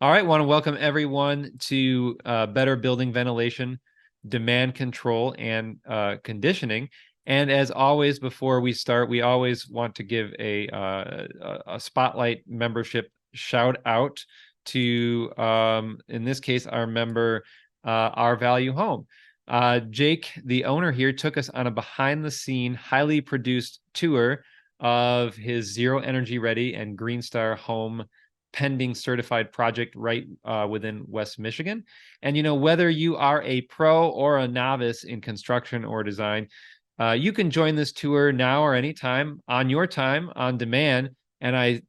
All right, want to welcome everyone to Better Building Ventilation, Demand Control, and Conditioning. And as always, before we start, we always want to give a spotlight membership shout out to, in this case, our member, Our Value Home. Jake, the owner here, took us on a behind-the-scene, highly produced tour of his Zero Energy Ready and Green Star Home pending certified project right within West Michigan. And, whether you are a pro or a novice in construction or design, you can join this tour now or anytime on your time on demand. And I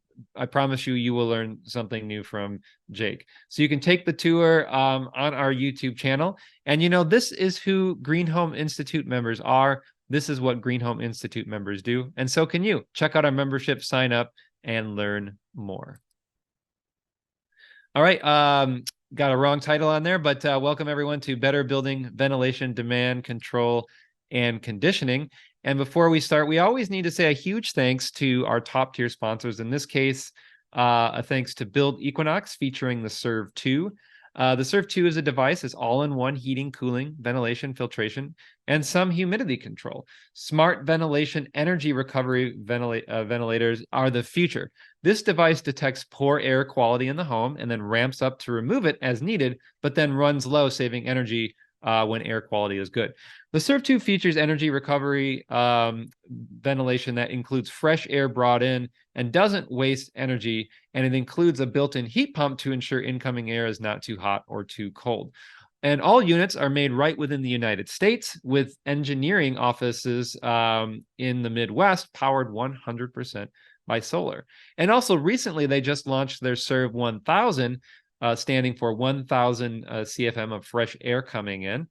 promise you will learn something new from Jake. So you can take the tour on our YouTube channel. And, this is who GreenHome Institute members are. This is what GreenHome Institute members do. And so can you. Check out our membership, sign up, and learn more. All right, got a wrong title on there, but welcome everyone to Better Building Ventilation, Demand Control, and Conditioning. And before we start, we always need to say a huge thanks to our top tier sponsors. In this case, a thanks to Build Equinox featuring the Serve 2. The Serve 2 is a device that's all-in-one heating, cooling, ventilation, filtration, and some humidity control. Smart ventilation energy recovery ventilators are the future. This device detects poor air quality in the home and then ramps up to remove it as needed, but then runs low, saving energy when air quality is good. The Serve 2 features energy recovery ventilation that includes fresh air brought in and doesn't waste energy, and it includes a built-in heat pump to ensure incoming air is not too hot or too cold. And all units are made right within the United States, with engineering offices in the Midwest powered 100% by solar. And also recently, they just launched their Serve 1000, standing for 1,000 CFM of fresh air coming in,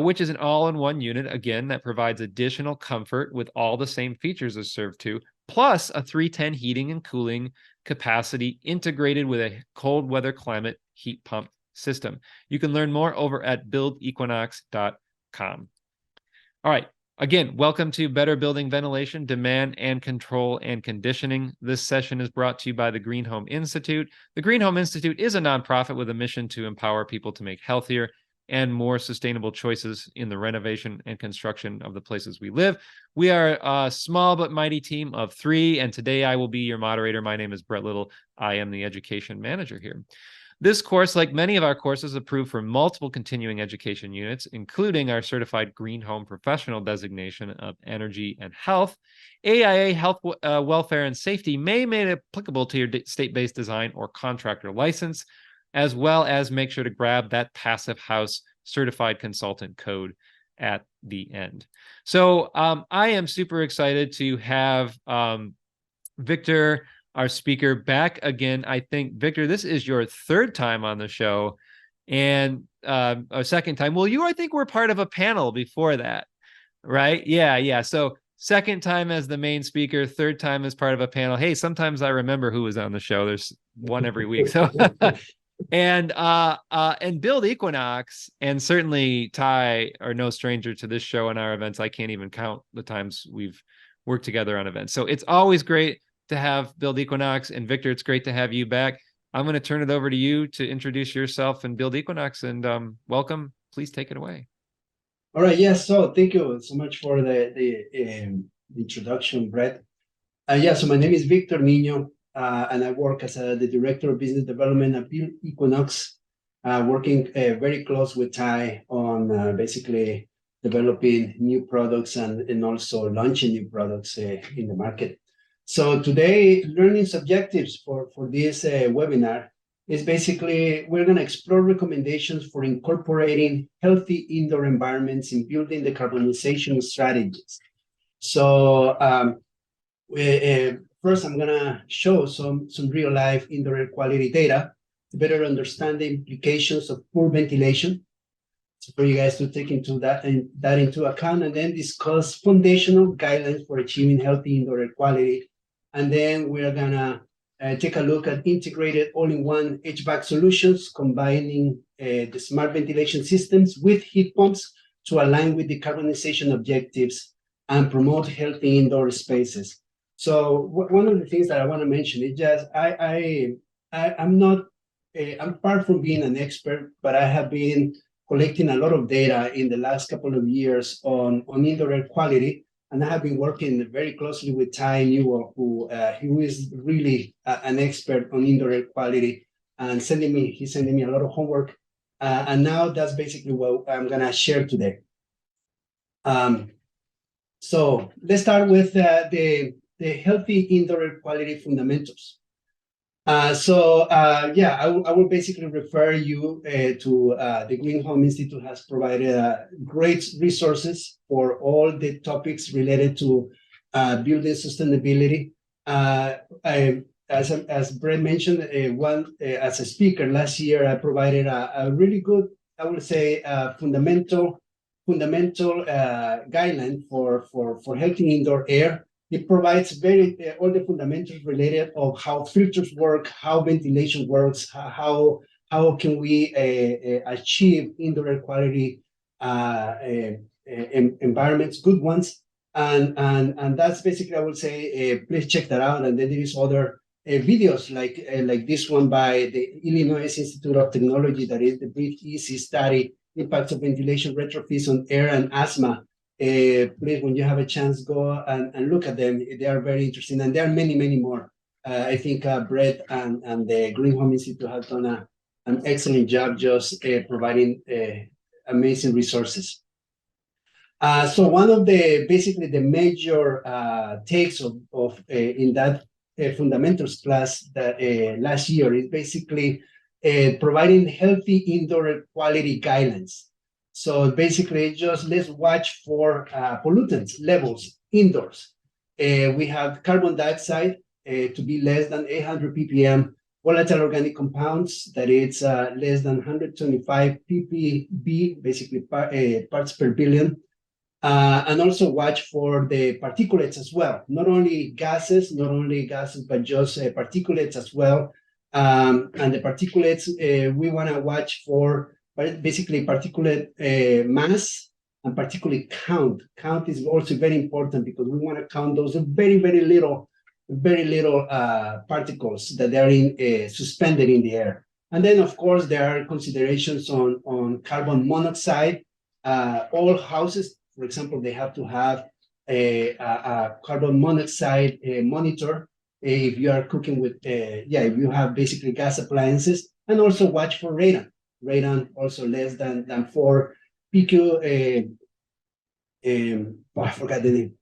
which is an all-in-one unit, again, that provides additional comfort with all the same features as Serve 2, plus a 310 heating and cooling capacity integrated with a cold weather climate heat pump system. You can learn more over at buildequinox.com. All right. Again, welcome to Better Building Ventilation, Demand and Control and Conditioning. This session is brought to you by the GreenHome Institute. The GreenHome Institute is a nonprofit with a mission to empower people to make healthier and more sustainable choices in the renovation and construction of the places we live. We are a small but mighty team of 3, and today I will be your moderator. My name is Brett Little. I am the education manager here. This course, like many of our courses, is approved for multiple continuing education units, including our certified GreenHome professional designation of energy and health. AIA Health, Welfare, and Safety may be made applicable to your state-based design or contractor license, as well as make sure to grab that Passive House certified consultant code at the end. So I am super excited to have Victor, our speaker, back again. I think, Victor, this is your 3rd time on the show and a 2nd time. Well, I think we're part of a panel before that, right? Yeah. So 2nd time as the main speaker, 3rd time as part of a panel. Hey, sometimes I remember who was on the show. There's one every week. So and Build Equinox and certainly Ty are no stranger to this show and our events. I can't even count the times we've worked together on events. So it's always great to have Build Equinox. And Victor, it's great to have you back. I'm going to turn it over to you to introduce yourself and Build Equinox, and welcome. Please take it away. All right. Yes. So thank you so much for the introduction, Brett. So my name is Victor Niño, and I work as the Director of Business Development at Build Equinox, working very close with Ty on basically developing new products and also launching new products in the market. So today, learning objectives for this webinar is basically, we're going to explore recommendations for incorporating healthy indoor environments in building decarbonization strategies. So first, I'm going to show some real life indoor air quality data to better understand the implications of poor ventilation. So for you guys to take that into account, and then discuss foundational guidelines for achieving healthy indoor air quality. And then we're going to take a look at integrated all-in-one HVAC solutions, combining the smart ventilation systems with heat pumps to align with decarbonization objectives and promote healthy indoor spaces. So one of the things that I want to mention is just I'm not I'm far from being an expert, but I have been collecting a lot of data in the last couple of years on indoor air quality. And I have been working very closely with Ty Newell, who is really an expert on indoor air quality, and he's sending me a lot of homework. And now that's basically what I'm gonna share today. So let's start with the healthy indoor air quality fundamentals. I will basically refer you to the GreenHome Institute has provided great resources for all the topics related to building sustainability. As Brett mentioned, as a speaker last year, I provided a really good, I would say, fundamental guideline for healthy indoor air. It provides all the fundamentals related of how filters work, how ventilation works, how can we achieve indoor air quality environments, good ones, and that's basically, I would say, please check that out. And then there is other videos like this one by the Illinois Institute of Technology, that is the Breathe Easy study, impacts of ventilation retrofits on air and asthma. Please, when you have a chance, go and look at them. They are very interesting, and there are many, many more. I think Brett and the GreenHome Institute have done an excellent job just providing amazing resources. So one of basically the major takes of in that fundamentals class that last year is basically providing healthy indoor air quality guidelines. So basically, just let's watch for pollutants levels indoors. We have carbon dioxide to be less than 800 ppm, volatile organic compounds that it's less than 125 ppb, basically parts per billion. And also watch for the particulates as well, not only gases, but just particulates as well. And the particulates, we want to watch for basically particulate mass and particulate count. Count is also very important because we want to count those very, very little particles that are suspended in the air. And then, of course, there are considerations on carbon monoxide. All houses, for example, they have to have a carbon monoxide monitor if you are cooking with, if you have basically gas appliances, and also watch for radon. Radon also less than 4 PQ, I forgot the name,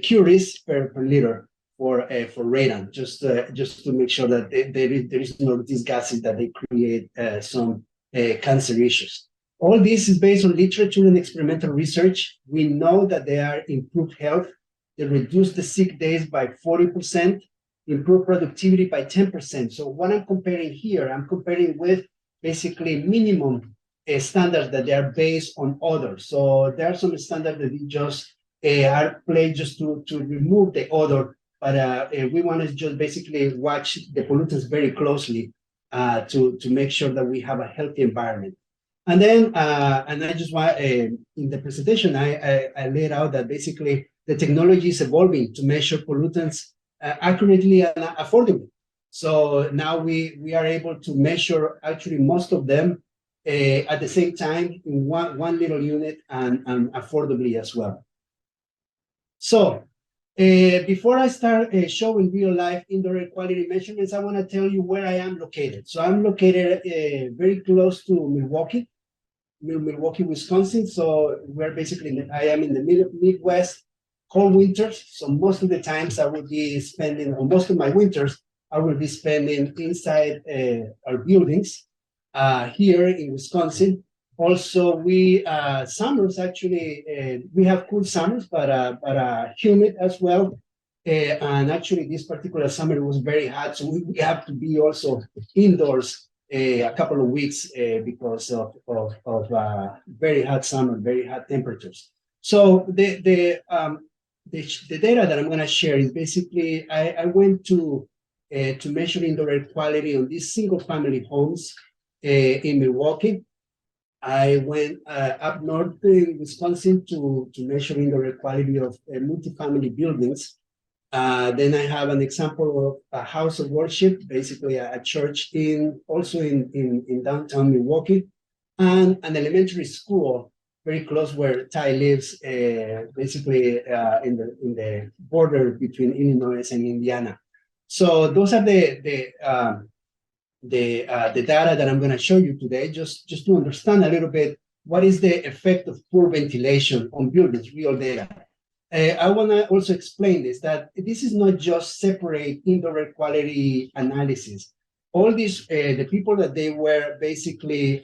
curies per liter for radon, just to make sure that there is no these gases that they create some cancer issues. All this is based on literature and experimental research. We know that they are improved health. They reduce the sick days by 40%, improve productivity by 10%. So what I'm comparing here, I'm comparing with basically minimum standards that they are based on others. So there are some standards that we just are played just to remove the odor, but we want to just basically watch the pollutants very closely to make sure that we have a healthy environment. And then, and I just want, in the presentation, I laid out that basically the technology is evolving to measure pollutants accurately and affordably. So now we are able to measure actually most of them at the same time in one little unit and affordably as well. So before I start showing real life indoor air quality measurements, I want to tell you where I am located. So I'm located very close to Milwaukee, Wisconsin. So we're basically, I am in the Midwest, cold winters. So most of the times I will be spending, or most of my winters, I will be spending inside our buildings here in Wisconsin. Also, we summers actually we have cool summers, but humid as well. And actually, this particular summer was very hot, so we have to be also indoors a couple of weeks because of very hot summer, very hot temperatures. So the data that I'm going to share is basically I went to measure indoor air quality on these single-family homes in Milwaukee. I went up north in Wisconsin to measure indoor air quality of multifamily buildings. Then I have an example of a house of worship, basically a church also in downtown Milwaukee, and an elementary school very close where Ty lives, basically in the border between Illinois and Indiana. So those are the data that I'm going to show you today, just to understand a little bit what is the effect of poor ventilation on buildings, real data. I want to also explain that this is not just separate indoor air quality analysis. All these, the people that they were basically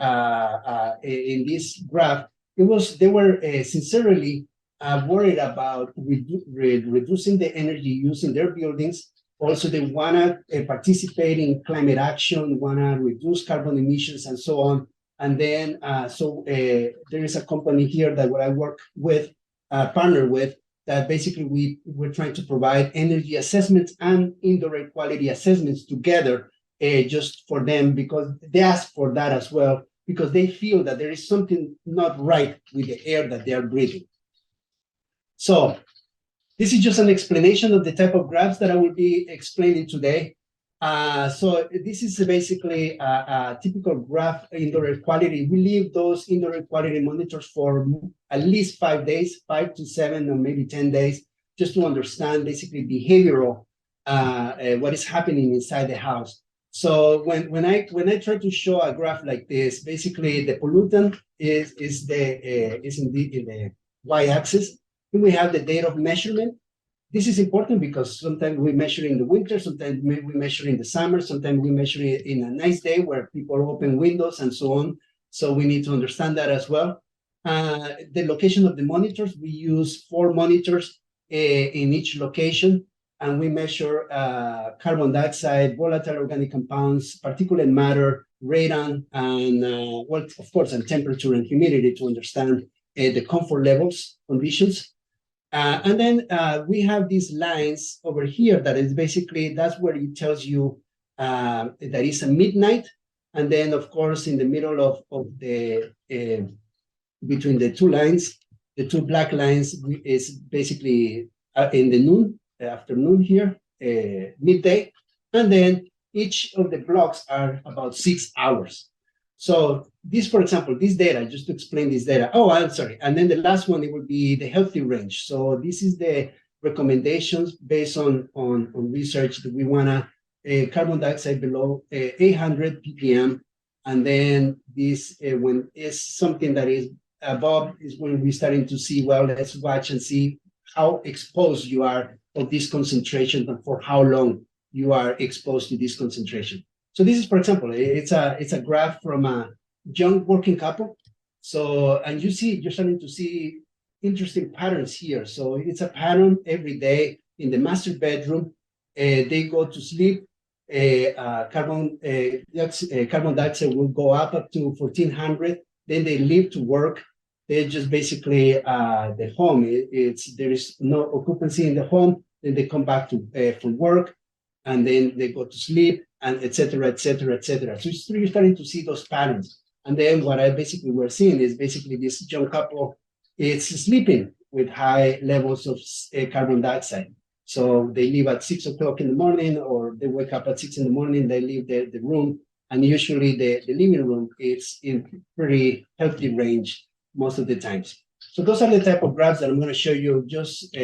in this graph, they were sincerely worried about reducing the energy use in their buildings. Also, they want to participate in climate action, want to reduce carbon emissions, and so on. And then, there is a company here that I work with, partner with, that basically we're trying to provide energy assessments and indoor air quality assessments together, just for them, because they ask for that as well, because they feel that there is something not right with the air that they are breathing. So this is just an explanation of the type of graphs that I will be explaining today. So this is basically a typical graph indoor air quality. We leave those indoor air quality monitors for at least 5 days, 5 to 7 or maybe 10 days, just to understand basically behavioral, what is happening inside the house. So when I try to show a graph like this, basically the pollutant is in the y-axis. Then we have the date of measurement. This is important because sometimes we measure in the winter, sometimes we measure in the summer, sometimes we measure it in a nice day where people open windows and so on. So we need to understand that as well. The location of the monitors, we use 4 monitors in each location, and we measure carbon dioxide, volatile organic compounds, particulate matter, radon, and well, of course, and temperature and humidity to understand the comfort levels, conditions. And then we have these lines over here that is basically, that's where it tells you that it's a midnight. And then, of course, in the middle of the, between the 2 lines, the 2 black lines is basically in the afternoon here, midday. And then each of the blocks are about 6 hours. So this, for example, this data, just to explain this data. Oh, I'm sorry. And then the last one, it would be the healthy range. So this is the recommendations based on research that we want to carbon dioxide below 800 ppm. And then this, when it's something that is above, is when we're starting to see, well, let's watch and see how exposed you are of this concentration and for how long you are exposed to this concentration. So this is, for example, it's a graph from a young working couple. So, and you're starting to see interesting patterns here. So it's a pattern every day in the master bedroom. They go to sleep. Carbon dioxide will go up to 1400. Then they leave to work. They just basically the home. There is no occupancy in the home. Then they come back to for work, and then they go to sleep, and et cetera, et cetera, et cetera. So you're starting to see those patterns. And then what we're seeing is basically this young couple is sleeping with high levels of carbon dioxide. So they leave at 6 o'clock in the morning, or they wake up at 6 in the morning, they leave the room, and usually the living room is in pretty healthy range most of the times. So those are the type of graphs that I'm going to show you just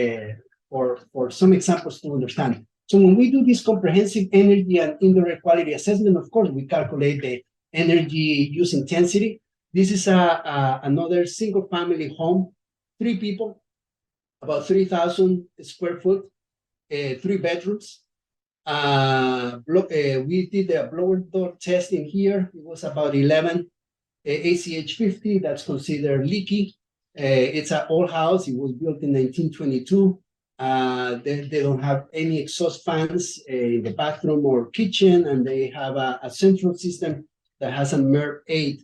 for some examples to understand. So when we do this comprehensive energy and indoor air quality assessment, of course, we calculate the energy use intensity. This is another single family home, 3 people, about 3,000 square foot, 3 bedrooms. We did a blower door test in here. It was about 11 ACH 50. That's considered leaky. It's an old house. It was built in 1922. They don't have any exhaust fans in the bathroom or kitchen, and they have a central system that has a MERV 8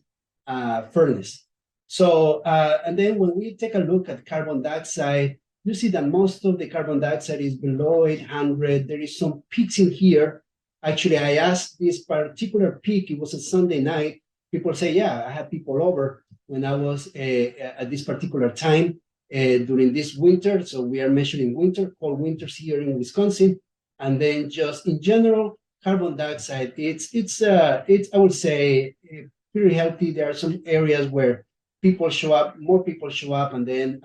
furnace. So, and then when we take a look at carbon dioxide, you see that most of the carbon dioxide is below 800. There is some peaks in here. Actually, I asked this particular peak. It was a Sunday night. People say, yeah, I had people over when I was at this particular time. during this winter. So we are measuring cold winters here in Wisconsin. And then just in general, carbon dioxide, it's I would say pretty healthy. There are some areas where more people show up, and then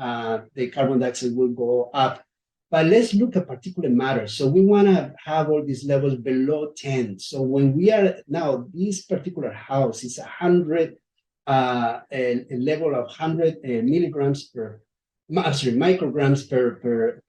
the carbon dioxide will go up. But let's look at particulate matter. So we want to have all these levels below 10. So when we are now, this particular house is 100, a level of 100 milligrams micrograms per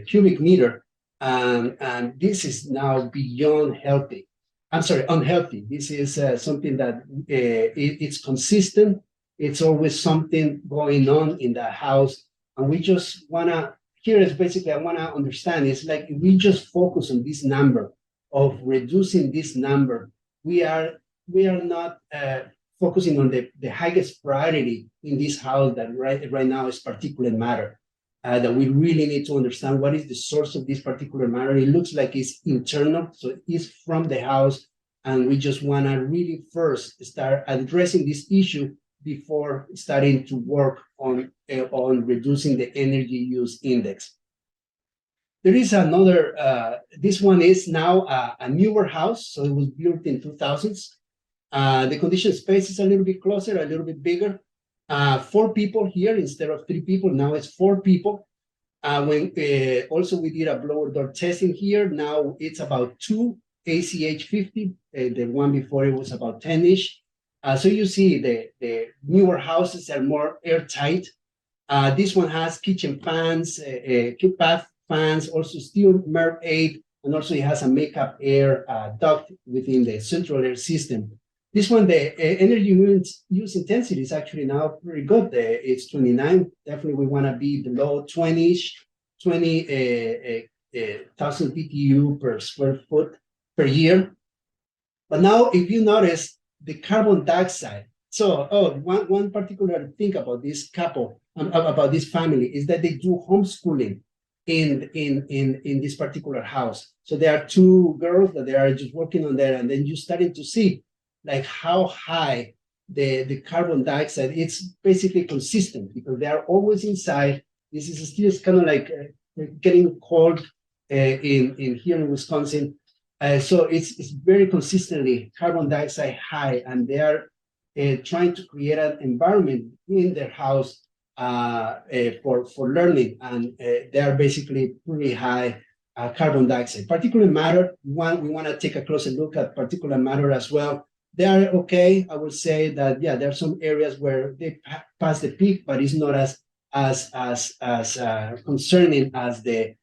cubic meter. And this is now beyond healthy. Unhealthy. This is something that it's consistent. It's always something going on in the house. And we just want to, here is basically, I want to understand, it's like if we just focus on this number of reducing this number, we are not focusing on the highest priority in this house that right now is particulate matter. That we really need to understand what is the source of this particulate matter. It looks like it's internal, so it's from the house, and we just want to really first start addressing this issue before starting to work on reducing the energy use index. There is another, this one is now a newer house, so it was built in 2000s. The conditioned space is a little bit closer, a little bit bigger. 4 people here instead of 3 people, now it's 4 people. Also we did a blower door testing here. Now it's about 2 ACH50. The one before it was about 10-ish. So you see the newer houses are more airtight. This one has kitchen fans, bath fans, also steel MERV 8, and also it has a makeup air duct within the central air system. This one, the energy use intensity is actually now pretty good. It's 29. Definitely we want to be below 20-ish, 20,000 BTU per square foot per year. But now if you notice, the carbon dioxide. So, one particular thing about this couple, about this family, is that they do homeschooling in this particular house. So there are 2 girls that they are just working on there, and then you're starting to see like how high the carbon dioxide. It's basically consistent because they are always inside. This is still kind of like getting cold in here in Wisconsin. So it's very consistently carbon dioxide high, and they are trying to create an environment in their house for learning, and they are basically pretty high carbon dioxide. Particulate matter, we want to take a closer look at particulate matter as well. They are okay. I would say that, yeah, there are some areas where they pass the peak, but it's not as concerning as the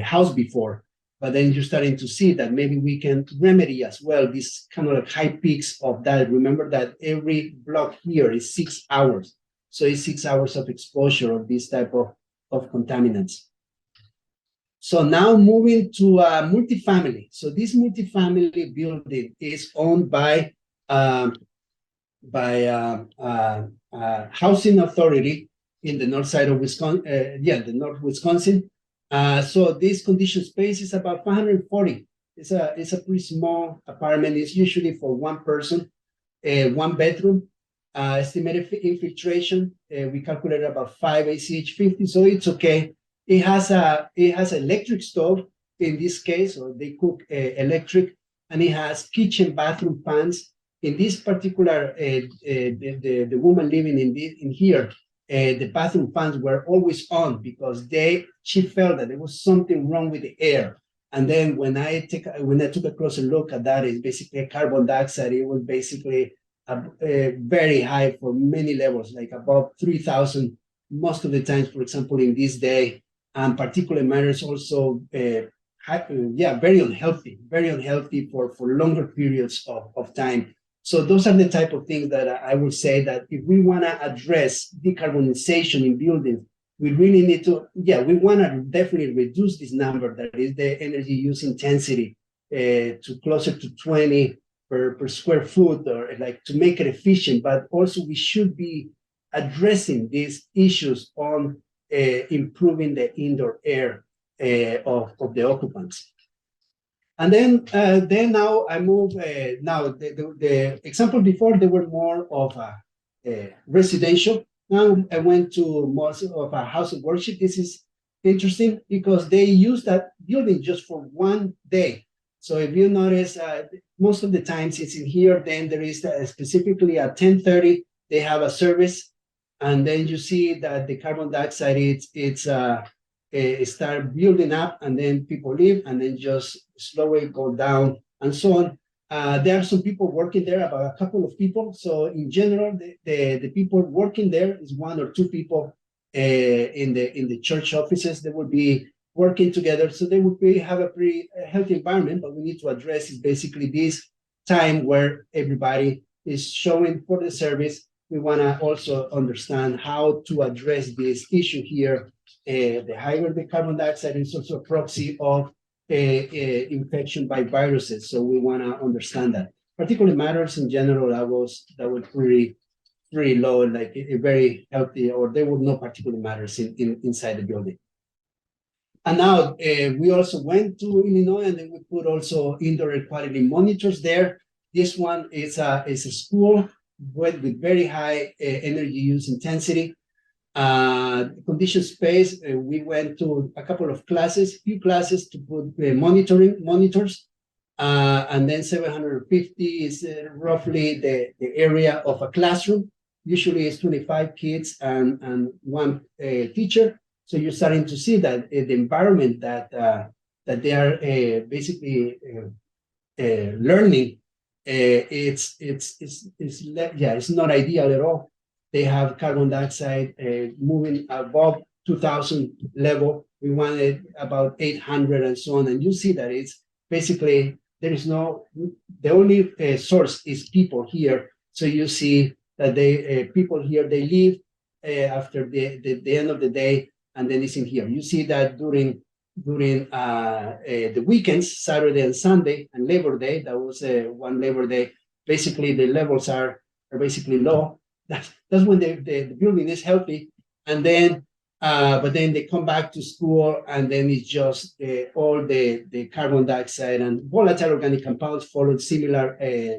house before. But then you're starting to see that maybe we can remedy as well these kind of like high peaks of that. Remember that every block here is 6 hours. So it's 6 hours of exposure of this type of contaminants. So now moving to multifamily. So this multifamily building is owned by Housing Authority in the north side of Wisconsin, the North Wisconsin. So this conditioned space is about 540. It's a pretty small apartment. It's usually for 1 person, 1 bedroom. Estimated infiltration, we calculated about 5 ACH50, so it's okay. It has electric stove in this case, or they cook electric, and it has kitchen bathroom fans. In this particular, the woman living in here, the bathroom fans were always on because she felt that there was something wrong with the air. And then when I took a closer look at that, it's basically carbon dioxide. It was basically very high for many levels, like above 3,000 most of the times. For example, in this day, and particulate matter is also very unhealthy for longer periods of time. So those are the type of things that I would say that if we want to address decarbonization in buildings, we really need to, we want to definitely reduce this number, that is the energy use intensity, to closer to 20 per square foot, or like to make it efficient. But also we should be addressing these issues on improving the indoor air of the occupants. And then now I move, now the example before, they were more of a residential. Now I went to most of a house of worship. This is interesting because they use that building just for one day. So if you notice, most of the times it's in here, then there is specifically at 10:30, they have a service. And then you see that the carbon dioxide, it start building up and then people leave and then just slowly go down and so on. There are some people working there, about a couple of people. So in general, the people working there is one or two people in the church offices. They would be working together, so they would have a pretty healthy environment. But we need to address is basically this time where everybody is showing for the service. We want to also understand how to address this issue here. The higher the carbon dioxide is also a proxy of infection by viruses. So we want to understand that. Particulate matters in general, that was pretty low, like a very healthy, or there were no particulate matters inside the building. And now we also went to Illinois, and then we put also indoor air quality monitors there. This one is a school with very high energy use intensity. Condition space, we went to a couple of few classes to put monitors, and then 750 is roughly the area of a classroom. Usually it's 25 kids and one teacher. So you're starting to see that the environment that they are basically learning, it's not ideal at all. They have carbon dioxide moving above 2,000 level. We wanted about 800 and so on. And you see that it's basically, the only source is people here. So you see that people here, they leave after the end of the day, and then it's in here. You see that during the weekends, Saturday and Sunday, and Labor Day, that was one Labor Day, basically the levels are basically low. That's when the building is healthy, and then but then they come back to school, and then it's just all the carbon dioxide and volatile organic compounds followed similar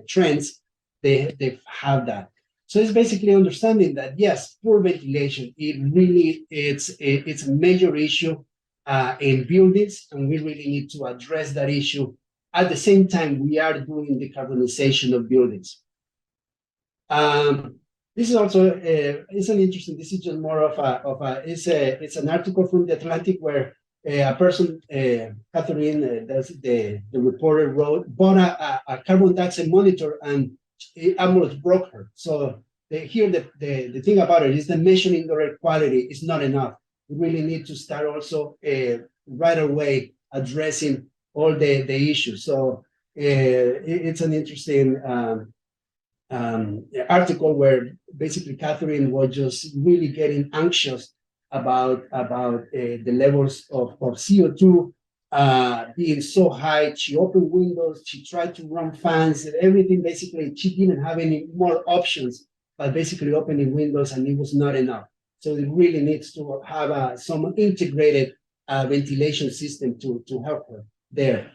trends. They have that. So it's basically understanding that yes, poor ventilation, it's a major issue in buildings, and we really need to address that issue. At the same time, we are doing decarbonization of buildings. This is also it's an interesting. This is just more of it's an article from the Atlantic where a person, Catherine, the reporter bought a carbon dioxide monitor, and it almost broke her. So here the thing about it is the measuring the air quality is not enough. We really need to start also right away addressing all the issues. So it's an interesting article where basically Catherine was just really getting anxious about the levels of CO2 being so high. She opened windows, she tried to run fans, and everything. Basically, she didn't have any more options, but basically opening windows, and it was not enough. So it really needs to have some integrated ventilation system to help her there.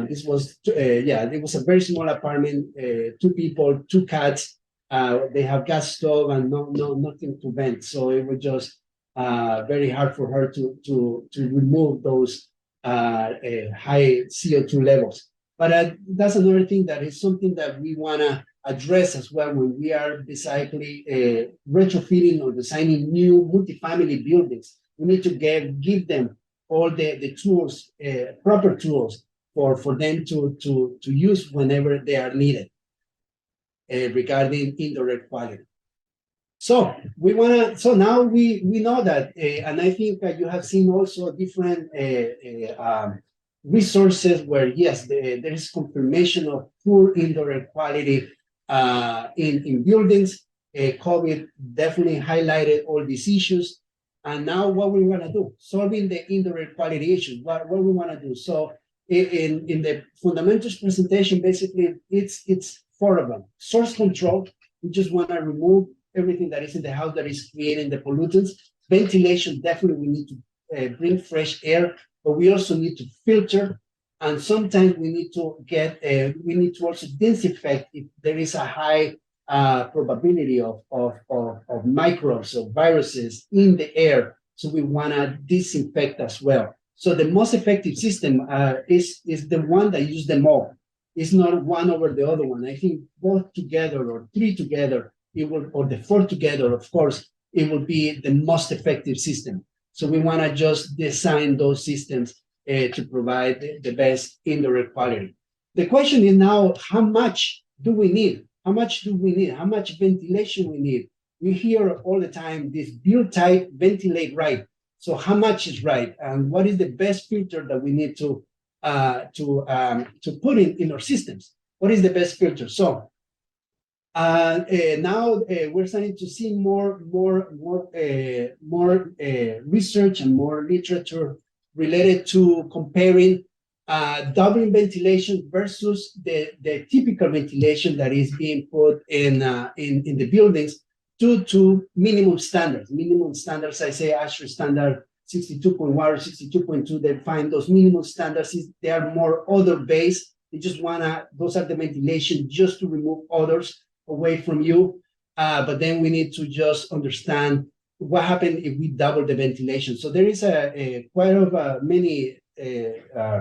This was, it was a very small apartment, 2 people, 2 cats. They have gas stove and nothing to vent. So it was just very hard for her to remove those high CO2 levels. But that's another thing that is something that we want to address as well when we are basically retrofitting or designing new multifamily buildings. We need to give them all the tools, proper tools for them to use whenever they are needed regarding indoor air quality. So now we know that, and I think that you have seen also different resources where yes, there is confirmation of poor indoor air quality in buildings. COVID definitely highlighted all these issues. And now what we want to do, solving the indoor air quality issues, what we want to do. So in the fundamentals presentation, basically it's 4 of them. Source control, we just want to remove everything that is in the house that is creating the pollutants. Ventilation, definitely we need to bring fresh air, but we also need to filter. And sometimes we need to also disinfect if there is a high probability of microbes or viruses in the air. So we want to disinfect as well. So the most effective system is the one that uses them all. It's not one over the other one. I think both together or three together, it will, or the four together, of course, it will be the most effective system. So we want to just design those systems to provide the best indoor air quality. The question is now, how much do we need? How much do we need? How much ventilation we need? We hear all the time this build tight, ventilate right. So how much is right? And what is the best filter that we need to put in our systems? What is the best filter? So now we're starting to see more research and more literature related to comparing doubling ventilation versus the typical ventilation that is being put in the buildings due to minimum standards. Minimum standards, I say ASHRAE standard 62.1 or 62.2, they find those minimum standards, they are more odor-based. They just wanna, those are the ventilation just to remove odors away from you. But then we need to just understand what happens if we double the ventilation. So there is quite many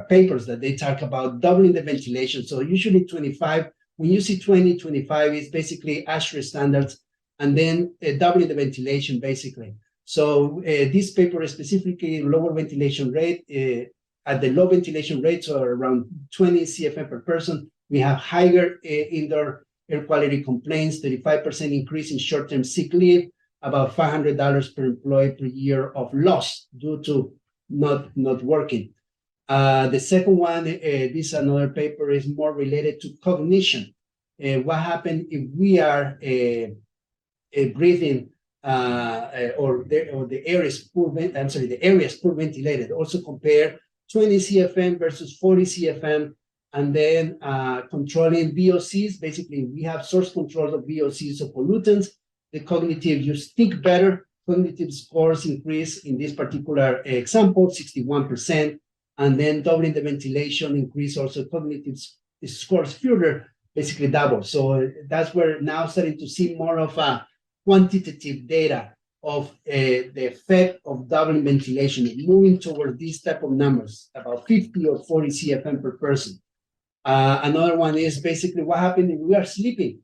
papers that they talk about doubling the ventilation. So usually 25, when you see 20, 25 is basically ASHRAE standards, and then doubling the ventilation basically. So this paper is specifically lower ventilation rate. At the low ventilation rates, so around 20 CFM per person, we have higher indoor air quality complaints, 35% increase in short-term sick leave, about $500 per employee per year of loss due to not working. The second one, this another paper, is more related to cognition. What happens if we are breathing or the area is poor, the area is poor ventilated. Also compare 20 CFM versus 40 CFM, and then controlling VOCs. Basically, we have source control of VOCs, of pollutants. The cognitive, you think better. Cognitive scores increase in this particular example, 61%. And then doubling the ventilation increase also cognitive scores further, basically double. So that's where now starting to see more of a quantitative data of the effect of doubling ventilation, moving toward these type of numbers, about 50 or 40 CFM per person. Another one is basically what happens if we are sleeping.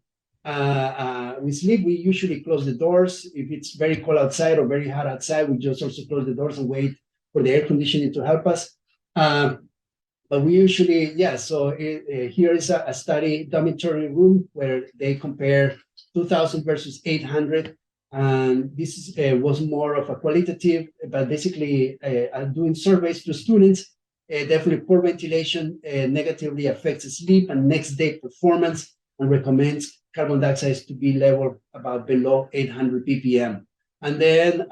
We sleep, we usually close the doors. If it's very cold outside or very hot outside, we just also close the doors and wait for the air conditioning to help us. But we usually, so here is a study, dormitory room, where they compare 2,000 versus 800. And this was more of a qualitative, but basically doing surveys to students. Definitely poor ventilation negatively affects sleep and next day performance, and recommends carbon dioxide to be leveled about below 800 ppm. And then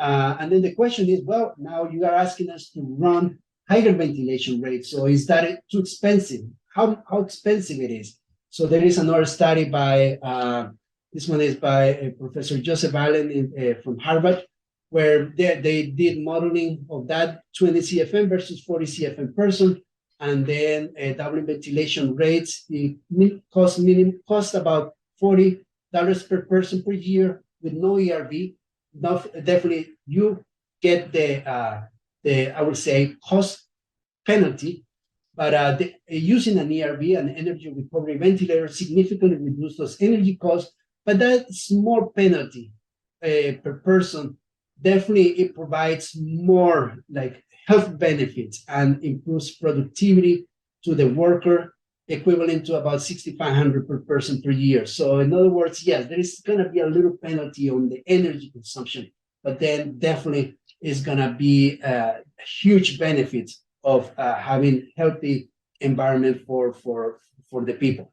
the question is, well, now you are asking us to run higher ventilation rates. So is that too expensive? How expensive it is? So there is another study by, this one is by Professor Joseph Allen from Harvard, where they did modeling of that 20 CFM versus 40 CFM person, and then doubling ventilation rates. It cost about $40 per person per year with no ERV. Definitely you get the I would say cost penalty, but using an ERV, an energy recovery ventilator, significantly reduce those energy costs. But that small penalty per person, definitely it provides more like health benefits and improves productivity to the worker, equivalent to about $6,500 per person per year. So in other words, yes, there is going to be a little penalty on the energy consumption, but then definitely is going to be huge benefits of having healthy environment for the people.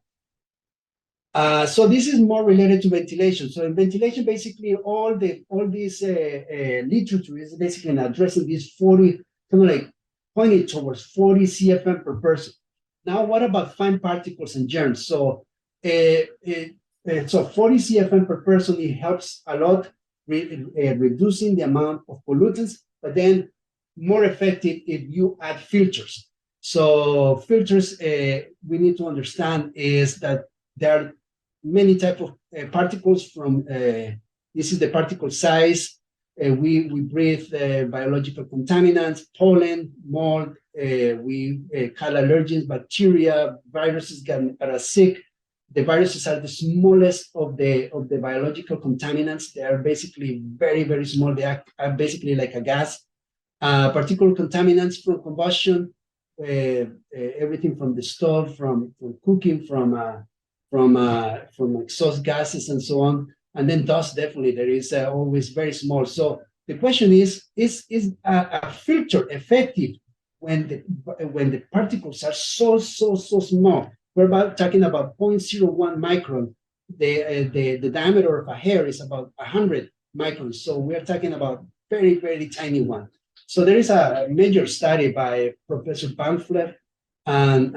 So this is more related to ventilation. So in ventilation, basically all this literature is basically addressing these 40, kind of like pointing towards 40 CFM per person. Now, what about fine particles and germs? So, so 40 CFM per person, it helps a lot reducing the amount of pollutants, but then more effective if you add filters. So filters, we need to understand is that they're many type of particles from, this is the particle size. We breathe biological contaminants, pollen, mold. We call allergens, bacteria, viruses get us sick. The viruses are the smallest of the biological contaminants. They are basically very, very small. They are basically like a gas. Particular contaminants from combustion, everything from the stove, from cooking, from exhaust gases and so on. And then dust, definitely, there is always very small. So the question is a filter effective when the particles are so small? We're talking about 0.01 micron. The diameter of a hair is about 100 microns. So we're talking about very, very tiny one. So there is a major study by Professor Pamphlet and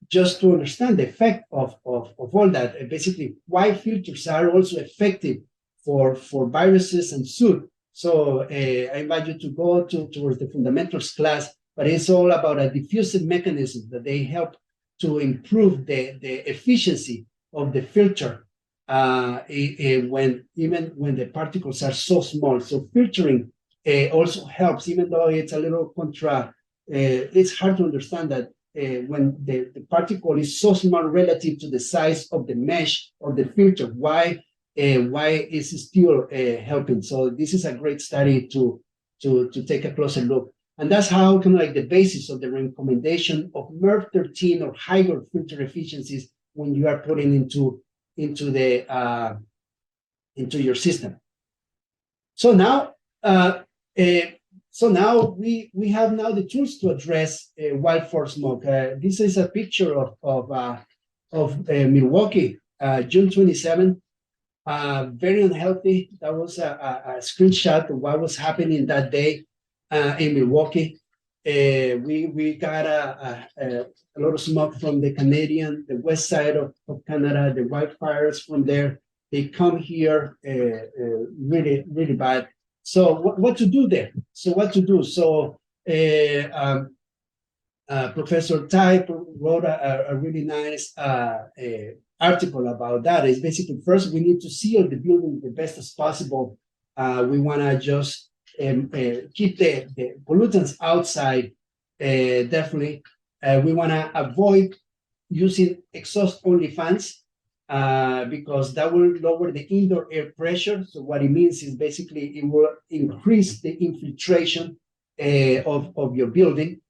just to understand the effect of all that, basically why filters are also effective for viruses and soot. So I invite you to go towards the fundamentals class, but it's all about a diffusive mechanism that they help to improve the efficiency of the filter when the particles are so small. So filtering also helps, even though it's a little it's hard to understand that when the particle is so small relative to the size of the mesh or the filter, why is it still helping? So this is a great study to take a closer look. And that's how kind of like the basis of the recommendation of MERV 13 or higher filter efficiencies when you are putting into your system. So now we have now the tools to address wildfire smoke. This is a picture of Milwaukee, June 27. Very unhealthy. That was a screenshot of what was happening that day in Milwaukee. We got a lot of smoke from the west side of Canada, the wildfires from there. They come here really, really bad. So what to do there? So Professor Type wrote a really nice article about that. It's basically, first, we need to seal the building the best as possible. We want to just keep the pollutants outside, definitely. We want to avoid using exhaust-only fans because that will lower the indoor air pressure. So what it means is basically it will increase the infiltration of your building.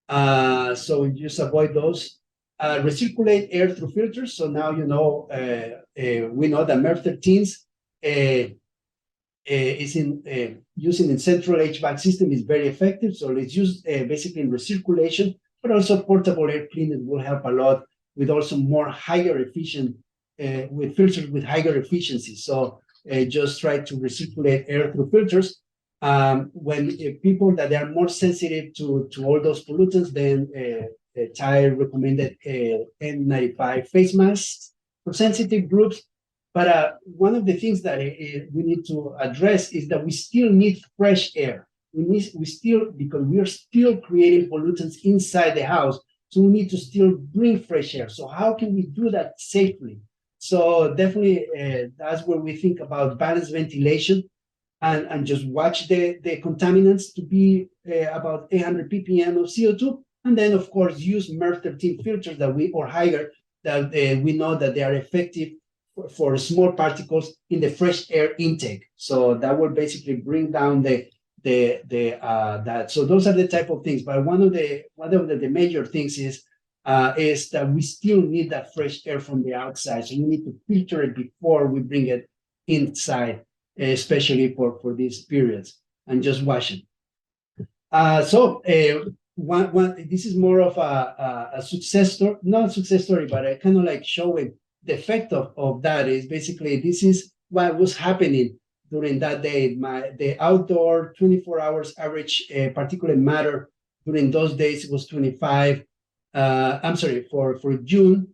So just avoid those. Recirculate air through filters. So now we know that MERV 13s is using in central HVAC system is very effective. So let's use basically in recirculation, but also portable air cleaners will help a lot with also more higher efficient with filters with higher efficiency. So just try to recirculate air through filters. When people that are more sensitive to all those pollutants, then Ty recommended N95 face masks for sensitive groups. But one of the things that we need to address is that we still need fresh air. Because we are still creating pollutants inside the house, so we need to still bring fresh air. So how can we do that safely? So definitely that's where we think about balanced ventilation and just watch the contaminants to be about 800 ppm of CO2. And then, of course, use MERV 13 filters or higher that we know that they are effective for small particles in the fresh air intake. So that will basically bring down that. So those are the type of things. But one of the major things is that we still need that fresh air from the outside. So we need to filter it before we bring it inside, especially for these periods, and just wash it. This is more of a success story, not a success story, but I kind of like showing the effect of that is basically this is what was happening during that day. The outdoor 24 hours average particulate matter during those days was 25. I'm sorry, for June,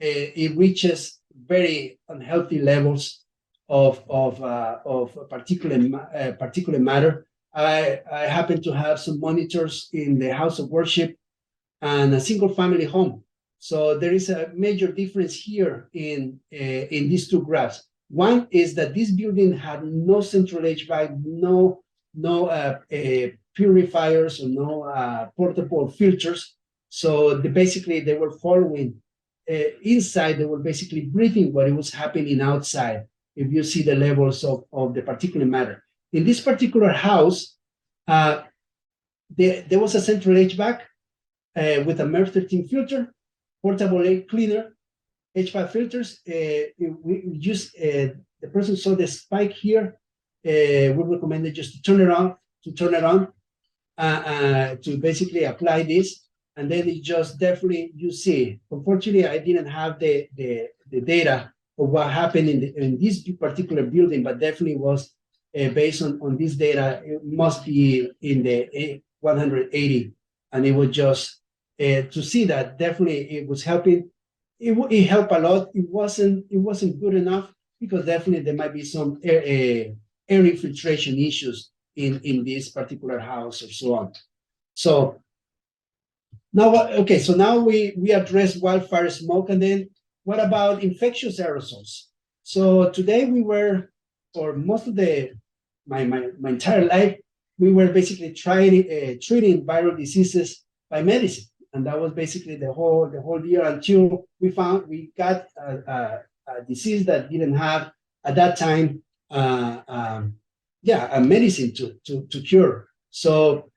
it reaches very unhealthy levels of particulate matter. I happen to have some monitors in the house of worship and a single family home. So there is a major difference here in these two graphs. One is that this building had no central HVAC, no purifiers, or no portable filters. So basically they were following inside, they were basically breathing what was happening outside, if you see the levels of the particulate matter. In this particular house, there was a central HVAC with a MERV 13 filter, portable air cleaner, HVAC filters. We use, the person saw the spike here. We recommended just to turn it on, to basically apply this. And then it just definitely, you see, unfortunately, I didn't have the data of what happened in this particular building, but definitely was based on this data. It must be in the 180. And it was just to see that definitely it was helping. It helped a lot. It wasn't good enough, because definitely there might be some air infiltration issues in this particular house or so on. So now, okay, so now we address wildfire smoke, and then what about infectious aerosols? So today we were, or most of my entire life, we were basically treating viral diseases by medicine, and that was basically the whole year, until we got a disease that didn't have at that time a medicine to cure. So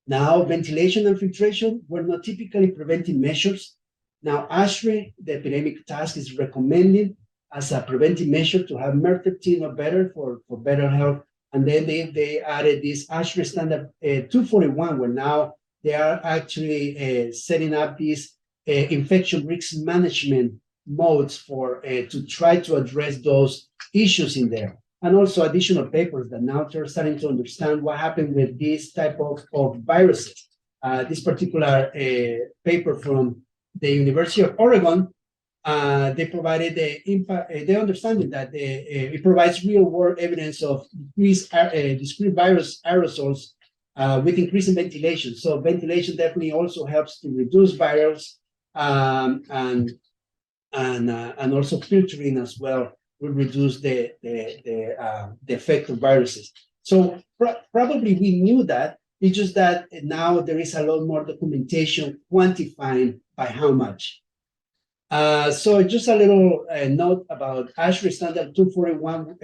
now, ventilation and filtration were not typically preventive measures. Now, ASHRAE, the epidemic task, is recommending as a preventive measure to have MERV 13 or better for better health. And then they added this ASHRAE standard 241, where now they are actually setting up these infection risk management modes for to try to address those issues in there. And also additional papers that now they're starting to understand what happened with this type of viruses. This particular paper from the University of Oregon, they provided the understanding that it provides real-world evidence of discrete virus aerosols with increasing ventilation. So ventilation definitely also helps to reduce virals, and also filtering as well will reduce the effect of viruses. So probably we knew that. It's just that now there is a lot more documentation quantifying by how much. So just a little note about ASHRAE standard 241.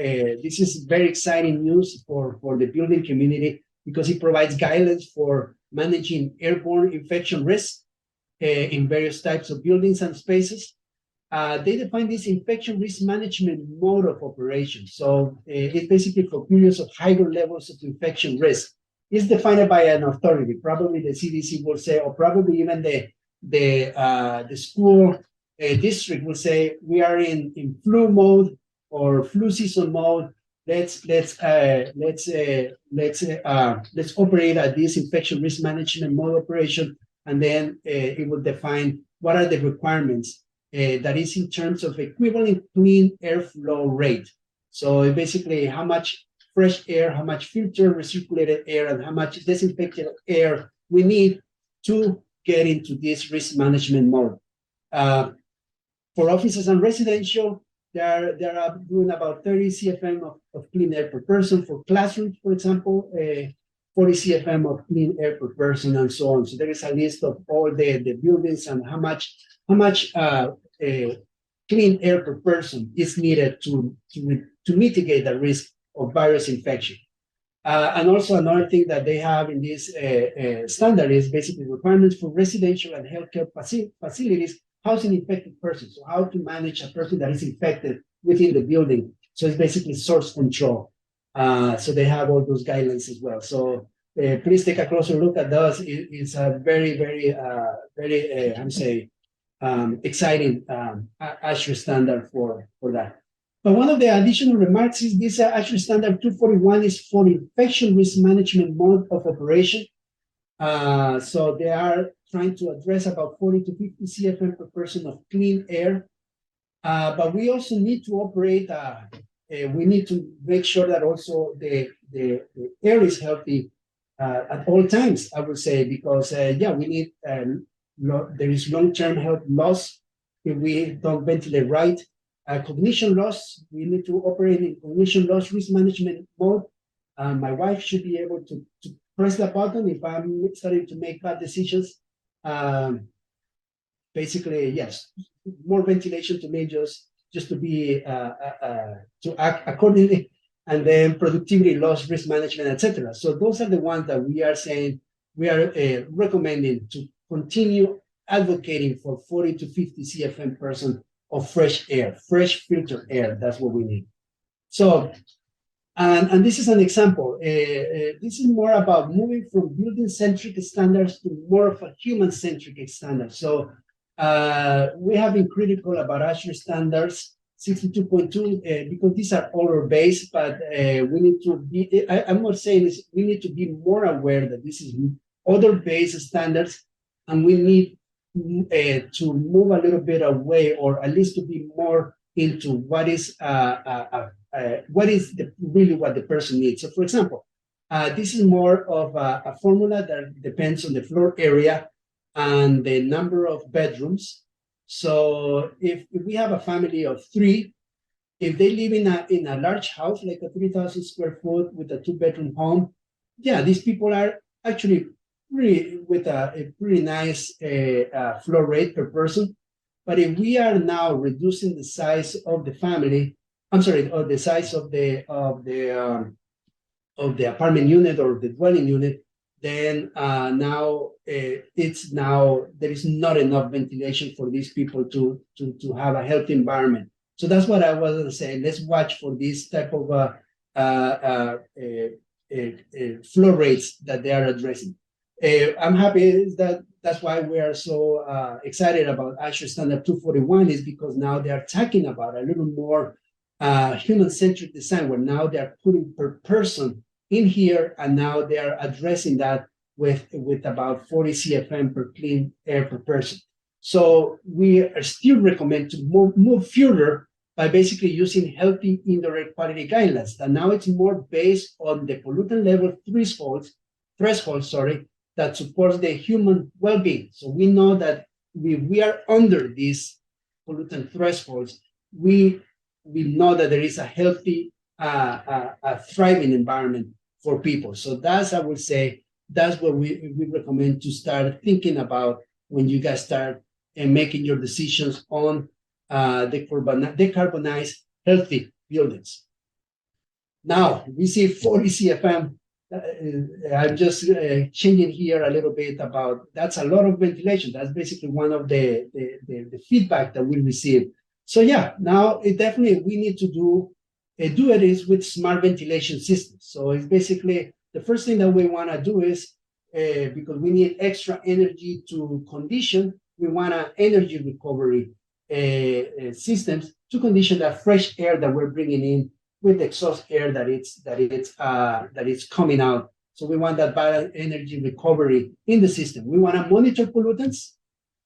This is very exciting news for the building community, because it provides guidelines for managing airborne infection risk in various types of buildings and spaces. They define this infection risk management mode of operation. So it's basically for periods of higher levels of infection risk. It's defined by an authority. Probably the CDC will say, or probably even the school district will say, we are in flu mode or flu season mode. Let's operate at this infection risk management mode operation, and then it will define what are the requirements. That is in terms of equivalent clean airflow rate. So basically how much fresh air, how much filtered recirculated air, and how much disinfected air we need to get into this risk management mode. For offices and residential, they are doing about 30 CFM of clean air per person. For classrooms, for example, 40 CFM of clean air per person, and so on. So there is a list of all the buildings and how much clean air per person is needed to mitigate the risk of virus infection. And also another thing that they have in this standard is basically requirements for residential and healthcare facilities housing infected persons. So how to manage a person that is infected within the building. So it's basically source control. So they have all those guidelines as well. So please take a closer look at those. It's a very, very, exciting ASHRAE standard for that. But one of the additional remarks is this ASHRAE standard 241 is for infection risk management mode of operation. So they are trying to address about 40 to 50 CFM per person of clean air. But we also need to operate, we need to make sure that also the air is healthy at all times, I would say, because we need there is long-term health loss if we don't ventilate right. Cognition loss, we need to operate in cognition loss risk management mode. My wife should be able to press the button if I'm starting to make bad decisions. Basically, yes, more ventilation to me just to be to act accordingly, and then productivity loss, risk management, etc. So those are the ones that we are saying we are recommending to continue advocating for 40 to 50 CFM% of fresh air, fresh filtered air. That's what we need. So, and this is an example. This is more about moving from building-centric standards to more of a human-centric standard. So we have been critical about ASHRAE standards 62.2 because these are order-based, but we need to be, I'm not saying this, we need to be more aware that this is order-based standards, and we need to move a little bit away, or at least to be more into what is really what the person needs. So for example, this is more of a formula that depends on the floor area and the number of bedrooms. So if we have a family of 3, if they live in a large house, like a 3,000 square foot with a 2-bedroom home, yeah, these people are actually with a pretty nice flow rate per person. But if we are now reducing the size of the family, or the size of the apartment unit or the dwelling unit, then now there is not enough ventilation for these people to have a healthy environment. So that's what I was saying. Let's watch for this type of flow rates that they are addressing. I'm happy that's why we are so excited about ASHRAE Standard 241, is because now they are talking about a little more human-centric design, where now they are putting per person in here, and now they are addressing that with about 40 CFM per clean air per person. So we are still recommend to move further by basically using healthy indoor air quality guidelines. And now it's more based on the pollutant level threshold, that supports the human well-being. So we know that we are under these pollutant thresholds. We know that there is a healthy, a thriving environment for people. So that's, I would say, that's what we recommend to start thinking about when you guys start making your decisions on decarbonized, healthy buildings. Now, we see 40 CFM. I'm just changing here a little bit about, that's a lot of ventilation. That's basically one of the feedback that we receive. So yeah, now we need to do it is with smart ventilation systems. So it's basically the first thing that we want to do is, because we need extra energy to condition, we want an energy recovery systems to condition that fresh air that we're bringing in with exhaust air that it's coming out. So we want that bad energy recovery in the system. We want to monitor pollutants.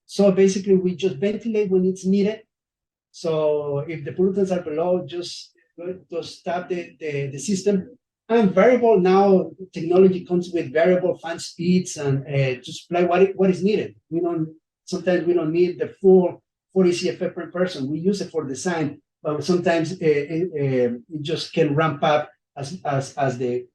So basically, we just ventilate when it's needed. So if the pollutants are below, just stop the system. And variable, now technology comes with variable fan speeds and to supply what is needed. Sometimes we don't need the full 40 CFM per person. We use it for design, but sometimes it just can ramp up as the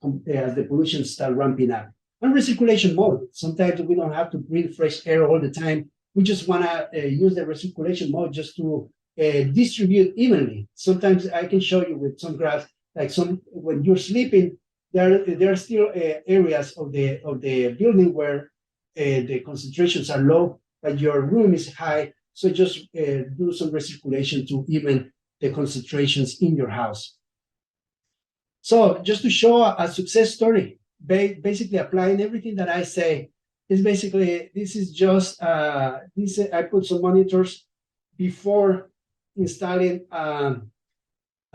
pollution start ramping up. And recirculation mode. Sometimes we don't have to breathe fresh air all the time. We just want to use the recirculation mode just to distribute evenly. Sometimes I can show you with some graphs, like when you're sleeping, there are still areas of the building where the concentrations are low, but your room is high. So just do some recirculation to even the concentrations in your house. So just to show a success story, basically applying everything that I say is basically, this is just, I put some monitors before installing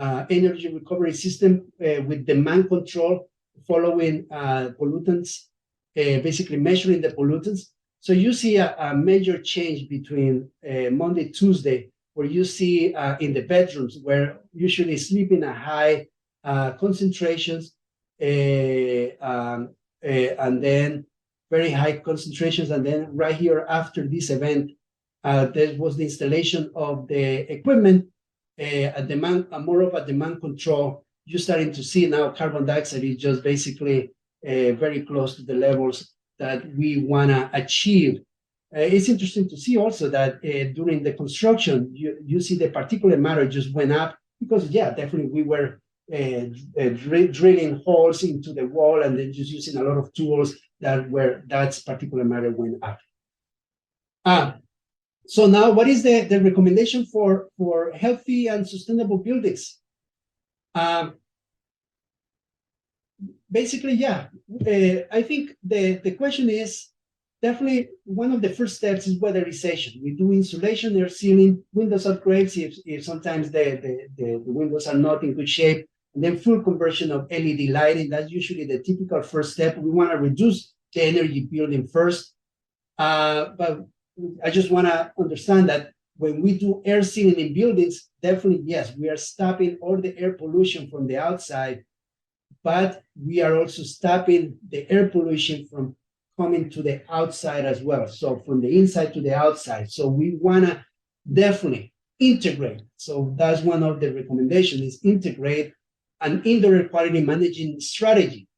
energy recovery system with demand control, following pollutants, basically measuring the pollutants. So you see a major change between Monday, Tuesday, where you see in the bedrooms where usually sleeping at high concentrations, and then very high concentrations. And then right here after this event, there was the installation of the equipment, more of a demand control. You're starting to see now carbon dioxide is just basically very close to the levels that we want to achieve. It's interesting to see also that during the construction, you see the particulate matter just went up because, yeah, definitely we were drilling holes into the wall and then just using a lot of tools that particulate matter went up. So now what is the recommendation for healthy and sustainable buildings? Basically, yeah, I think the question is definitely one of the first steps is weatherization. We do insulation, air sealing, windows upgrades if sometimes the windows are not in good shape, and then full conversion of LED lighting. That's usually the typical first step. We want to reduce the energy building first. But I just want to understand that when we do air sealing in buildings, definitely, yes, we are stopping all the air pollution from the outside, but we are also stopping the air pollution from coming to the outside as well. So from the inside to the outside. So we want to definitely integrate. So that's one of the recommendations is integrate an indoor air quality managing strategy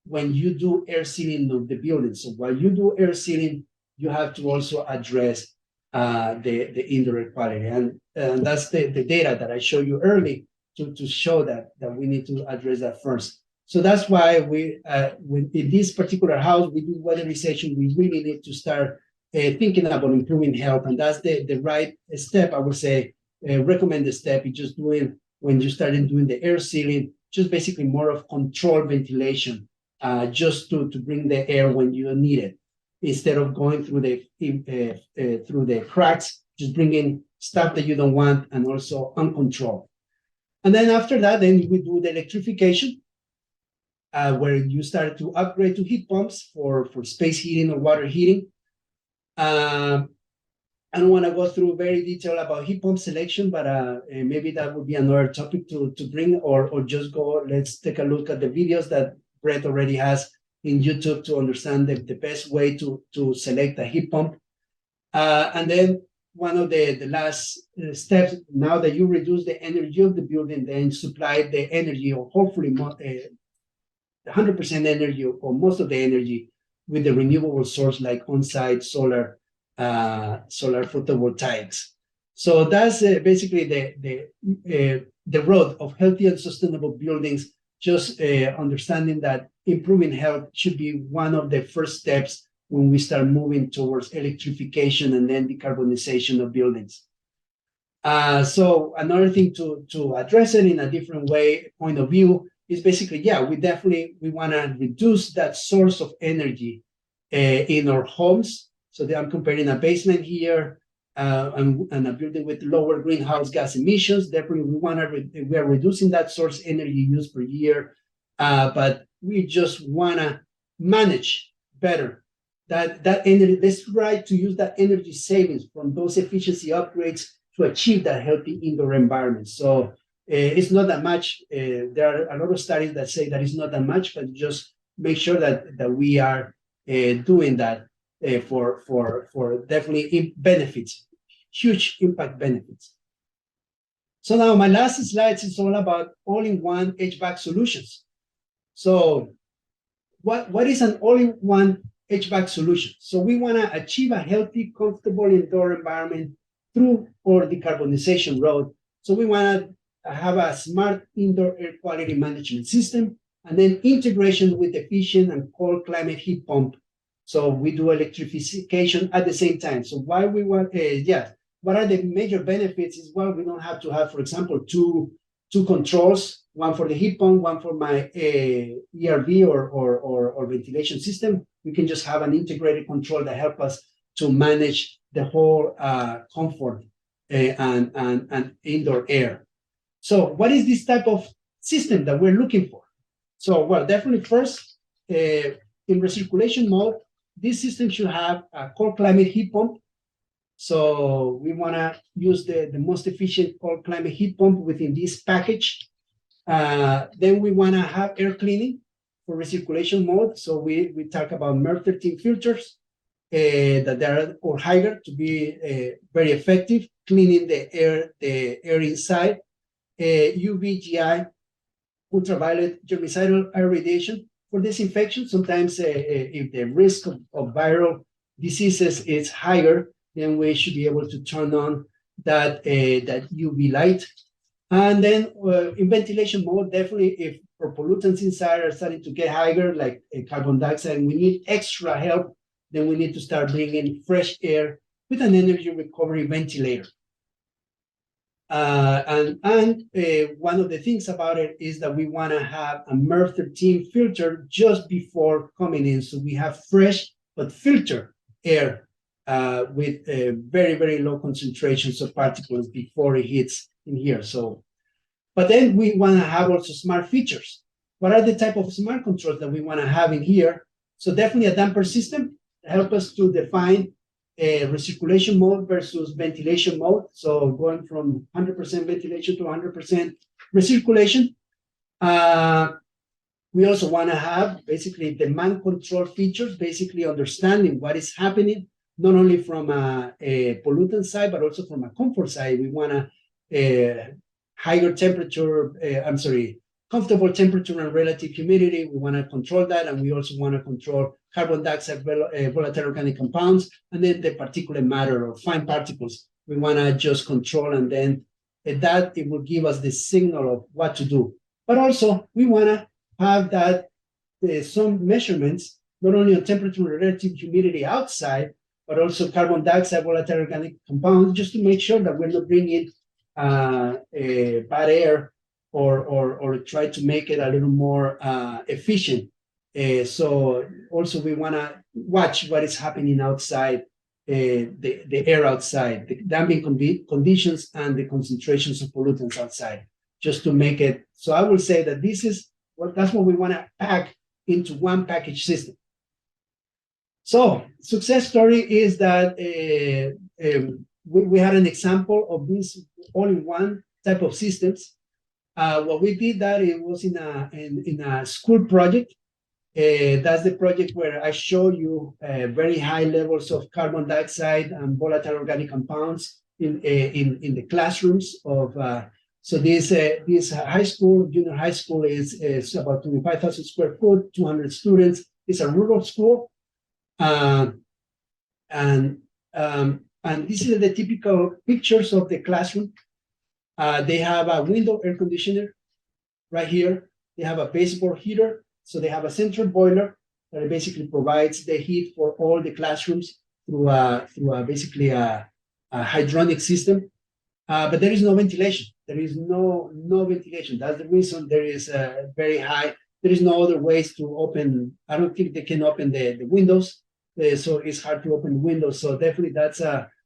when you do air sealing of the building. So while you do air sealing, you have to also address the indoor air quality. And that's the data that I showed you early to show that we need to address that first. So that's why in this particular house, we do weatherization. We really need to start thinking about improving health. And that's the right step, I would say, recommend the step. It's just doing, when you started doing the air sealing, just basically more of controlled ventilation, just to bring the air when you need it. Instead of going through the cracks, just bringing stuff that you don't want and also uncontrolled. And then after that, then we do the electrification, where you start to upgrade to heat pumps for space heating or water heating. I don't want to go through very detail about heat pump selection, but maybe that would be another topic to bring, or just go, let's take a look at the videos that Brett already has in YouTube to understand the best way to select a heat pump. And then one of the last steps, now that you reduce the energy of the building, then supply the energy, or hopefully 100% energy or most of the energy with the renewable source like on-site solar photovoltaics. So that's basically the road of healthy and sustainable buildings, just understanding that improving health should be one of the first steps when we start moving towards electrification and then decarbonization of buildings. So another thing to address it in a different point of view is basically, yeah, we want to reduce that source of energy in our homes. So I'm comparing a basement here and a building with lower greenhouse gas emissions. Definitely, we are reducing that source energy use per year, but we just want to manage better that energy. Let's try to use that energy savings from those efficiency upgrades to achieve that healthy indoor environment. So it's not that much. There are a lot of studies that say that it's not that much, but just make sure that we are doing that for definitely benefits, huge impact benefits. So now my last slides is all about all-in-one HVAC solutions. So what is an all-in-one HVAC solution? So we want to achieve a healthy, comfortable indoor environment through our decarbonization road. So we want to have a smart indoor air quality management system, and then integration with efficient and cold climate heat pump. So we do electrification at the same time. So why we want, what are the major benefits is, well, we don't have to have, for example, two controls, one for the heat pump, one for my ERV or ventilation system. We can just have an integrated control that help us to manage the whole comfort and indoor air. So what is this type of system that we're looking for? So, well, definitely first, in recirculation mode, this system should have a cold climate heat pump. So we want to use the most efficient cold climate heat pump within this package. Then we want to have air cleaning. for recirculation mode. So we talk about MERV 13 filters that are or higher to be very effective, cleaning the air inside. UVGI, ultraviolet germicidal air radiation for disinfection. Sometimes if the risk of viral diseases is higher, then we should be able to turn on that UV light. And then in ventilation mode, definitely if our pollutants inside are starting to get higher, like carbon dioxide, and we need extra help, then we need to start bringing fresh air with an energy recovery ventilator. One of the things about it is that we want to have a MERV 13 filter just before coming in. So we have fresh but filtered air with very, very low concentrations of particles before it hits in here. So, but then we want to have also smart features. What are the type of smart controls that we want to have in here? So definitely a damper system to help us to define recirculation mode versus ventilation mode. So going from 100% ventilation to 100% recirculation. We also want to have basically demand control features, basically understanding what is happening, not only from a pollutant side, but also from a comfort side. We want a higher temperature, comfortable temperature and relative humidity. We want to control that. And we also want to control carbon dioxide, volatile organic compounds, and then the particulate matter or fine particles. We want to just control, and then that it will give us the signal of what to do. But also we want to have that some measurements, not only on temperature and relative humidity outside, but also carbon dioxide, volatile organic compounds, just to make sure that we're not bringing bad air or try to make it a little more efficient. So also we want to watch what is happening outside, the air outside, the damping conditions and the concentrations of pollutants outside, just to make it. So I will say that that's what we want to pack into one package system. So success story is that we had an example of this all-in-one type of systems. What we did that it was in a school project. That's the project where I show you very high levels of carbon dioxide and volatile organic compounds in the classrooms of. So this high school, junior high school is about 25,000 square foot, 200 students. It's a rural school, and this is the typical pictures of the classroom. They have a window air conditioner right here. They have a baseboard heater. So they have a central boiler that basically provides the heat for all the classrooms through basically a hydronic system. But there is no ventilation. There is no ventilation. That's the reason there is a very high. There is no other ways to open. I don't think they can open the windows. So it's hard to open the windows. So definitely that's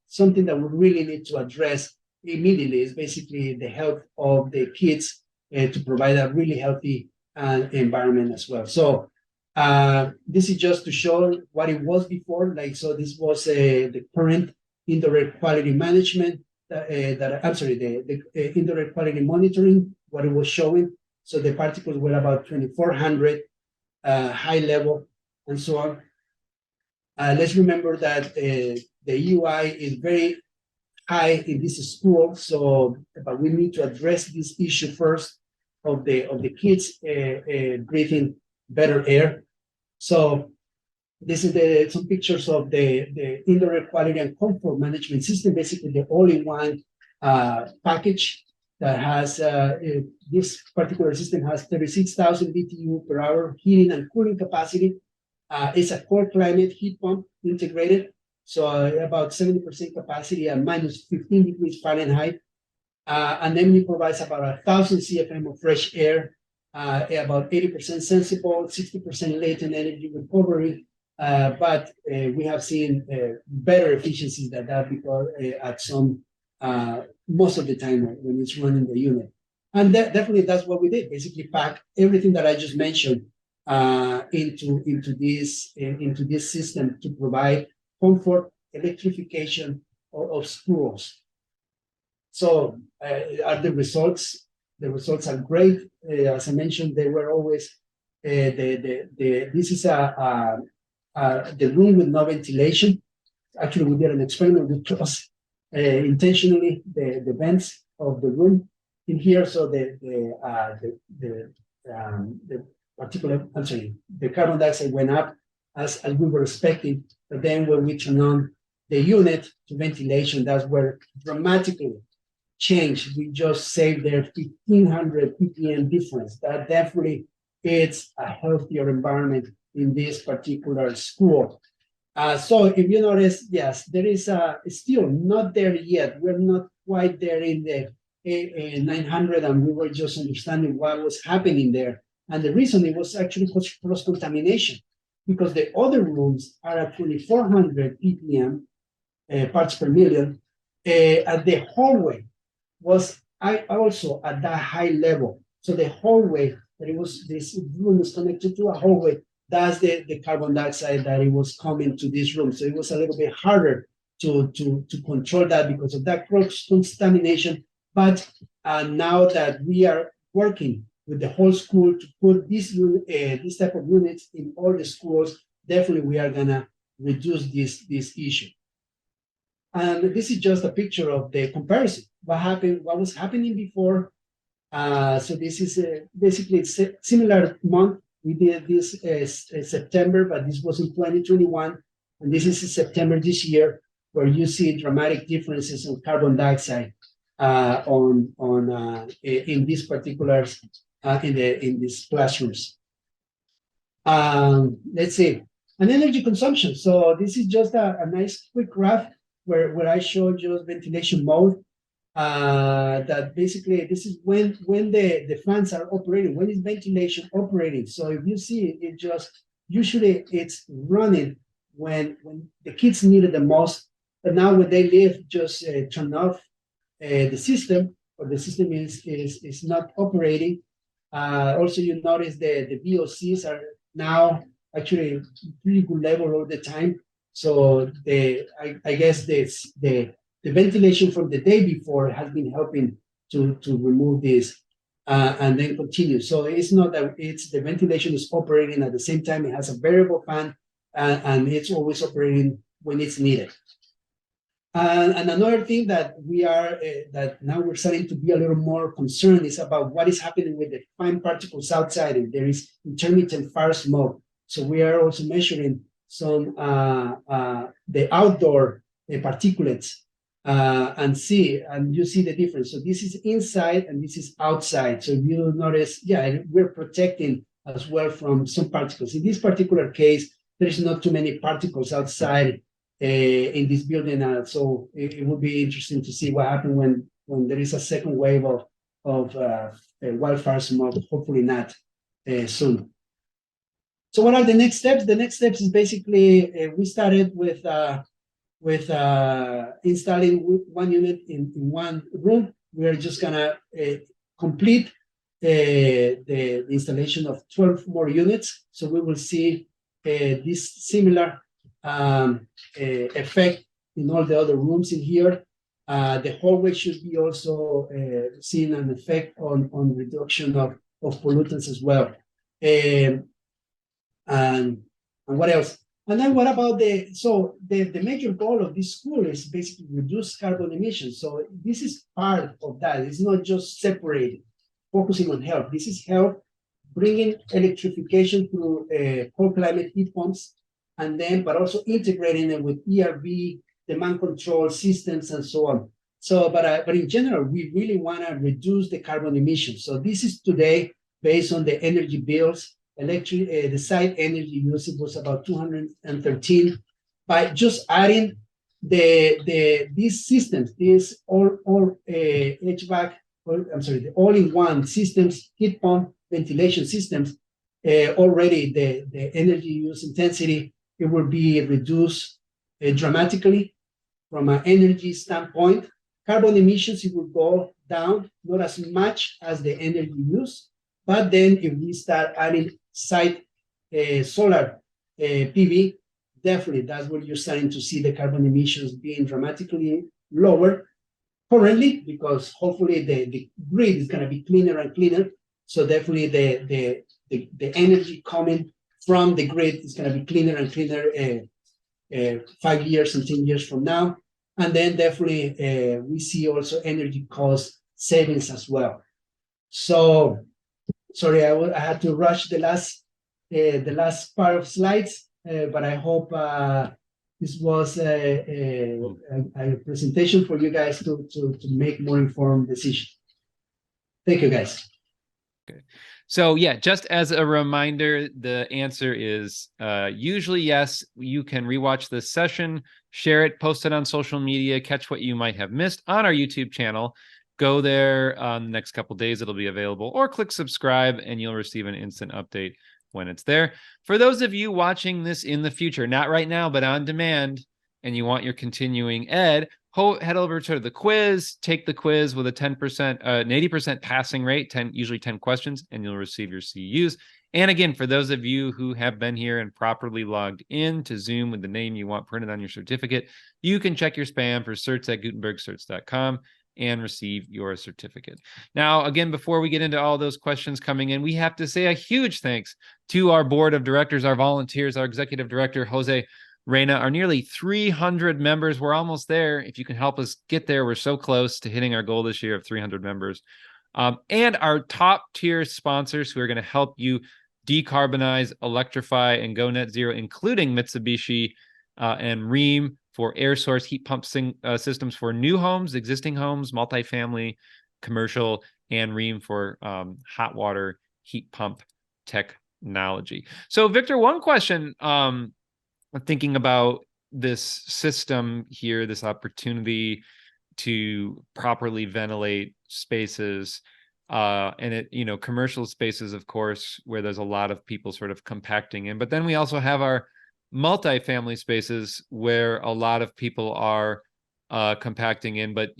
something that we really need to address immediately. Is basically the health of the kids to provide a really healthy environment as well. So this is just to show what it was before. Like, so this was the current indoor air quality management the indoor air quality monitoring, what it was showing. So the particles were about 2,400 high level and so on. Let's remember that the UI is very high in this school, so but we need to address this issue first of the kids breathing better air. So this is some pictures of the indoor air quality and comfort management system, basically the all-in-one package that has this particular system has 36,000 BTU per hour heating and cooling capacity. It's a core climate heat pump integrated, so about 70% capacity at minus 15 degrees Fahrenheit. And then it provides about 1,000 CFM of fresh air, about 80% sensible, 60% latent energy recovery. But we have seen better efficiencies than that because at some most of the time when it's running the unit. And definitely that's what we did, basically pack everything that I just mentioned into this system to provide comfort, electrification of schools. So are the results? The results are great. As I mentioned, they were always This is the room with no ventilation. Actually, we did an experiment. We closed intentionally the vents of the room in here, so the particular, I'm sorry, the carbon dioxide went up as we were expecting. But then when we turn on the unit to ventilation, that's where dramatically changed. We just saved their 1,500 ppm difference. That definitely is a healthier environment in this particular school. So if you notice, yes, there is still not there yet. We're not quite there in the 900, and we were just understanding what was happening there. And the reason it was actually cross-contamination, because the other rooms are at 2,400 ppm parts per million, and the hallway was also at that high level. So the hallway that it was, this room is connected to a hallway. That's the carbon dioxide that it was coming to this room. So it was a little bit harder to control that because of that cross-contamination. But now that we are working with the whole school to put this type of units in all the schools, definitely we are gonna reduce this issue. And this is just a picture of the comparison. What was happening before. So this is basically a similar month. We did this September, but this was in 2021. And this is September this year, where you see dramatic differences in carbon dioxide in these particulars in these classrooms. Let's see, an energy consumption. So this is just a nice quick graph where I showed you ventilation mode. That basically this is when the fans are operating, when is ventilation operating. So if you see it just usually it's running when the kids need it the most, but now when they leave, just turn off the system, or the system is not operating. Also, you notice the VOCs are now actually pretty good level all the time. So I guess the ventilation from the day before has been helping to remove this and then continue. So it's not that it's the ventilation is operating at the same time. It has a variable fan and it's always operating when it's needed. And another thing that we are that now we're starting to be a little more concerned is about what is happening with the fine particles outside. If there is intermittent fire smoke, so we are also measuring some the outdoor particulates and you see the difference. So this is inside and this is outside. So you'll notice, yeah, we're protecting as well from some particles. In this particular case, there's not too many particles outside in this building, so it would be interesting to see what happens when there is a second wave of wildfire smoke. Hopefully not soon. So what are the next steps? The next steps is basically we started with installing one unit in one room. We are just gonna complete the installation of 12 more units. So we will see this similar effect in all the other rooms in here. The hallway should be also seeing an effect on reduction of pollutants as well. And what else? And then what about the major goal of this school is basically reduce carbon emissions. So this is part of that. It's not just separated, focusing on health. This is health, bringing electrification through cold climate heat pumps, and then, but also integrating it with ERV, demand control systems, and so on. So, but in general, we really want to reduce the carbon emissions. So this is today based on the energy bills. The site energy usage was about 213. By just adding these systems, these HVAC, the all-in-one systems, heat pump, ventilation systems, already the energy use intensity, it will be reduced dramatically from an energy standpoint. Carbon emissions, it will go down, not as much as the energy use, but then if we start adding site solar PV, definitely that's where you're starting to see the carbon emissions being dramatically lower currently, because hopefully the grid is going to be cleaner and cleaner. So definitely the energy coming from the grid is going to be cleaner and cleaner 5 years and 10 years from now. And then definitely we see also energy cost savings as well. So sorry, I had to rush the last part of slides, but I hope this was a presentation for you guys to make more informed decisions. Thank you, guys. Okay. So yeah, just as a reminder, the answer is usually yes. You can rewatch this session, share it, post it on social media, catch what you might have missed on our YouTube channel. Go there the next couple days, it'll be available, or click subscribe and you'll receive an instant update when it's there. For those of you watching this in the future, not right now, but on demand, and you want your continuing ed, head over to the quiz, take the quiz with a 10%, an 80% passing rate, usually 10 questions, and you'll receive your CEUs. And again, for those of you who have been here and properly logged in to Zoom with the name you want printed on your certificate, you can check your spam for certs@gutenbergcerts.com and receive your certificate. Now, again, before we get into all those questions coming in, we have to say a huge thanks to our board of directors, our volunteers, our executive director, Jose Reyna, our nearly 300 members. We're almost there. If you can help us get there, we're so close to hitting our goal this year of 300 members. And our top tier sponsors who are going to help you decarbonize, electrify, and go net zero, including Mitsubishi and Rheem for air source heat pump systems for new homes, existing homes, multifamily, commercial, and Rheem for hot water heat pump technology. So, Victor, one question, thinking about this system here, this opportunity to properly ventilate spaces, and it, commercial spaces, of course, where there's a lot of people sort of compacting in, but then we also have our multifamily spaces where a lot of people are compacting in, but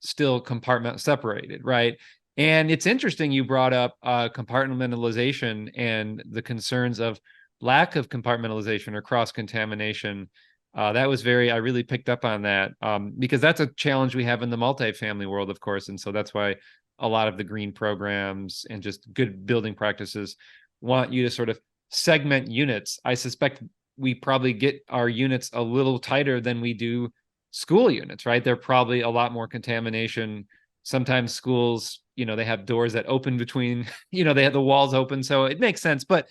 still compartment separated, right? And it's interesting you brought up compartmentalization and the concerns of lack of compartmentalization or cross-contamination. That was I really picked up on that because that's a challenge we have in the multifamily world, of course. And so that's why a lot of the green programs and just good building practices want you to sort of segment units. I suspect we probably get our units a little tighter than we do school units, right? They're probably a lot more contamination. Sometimes schools, they have doors that open between, they have the walls open. So it makes sense. But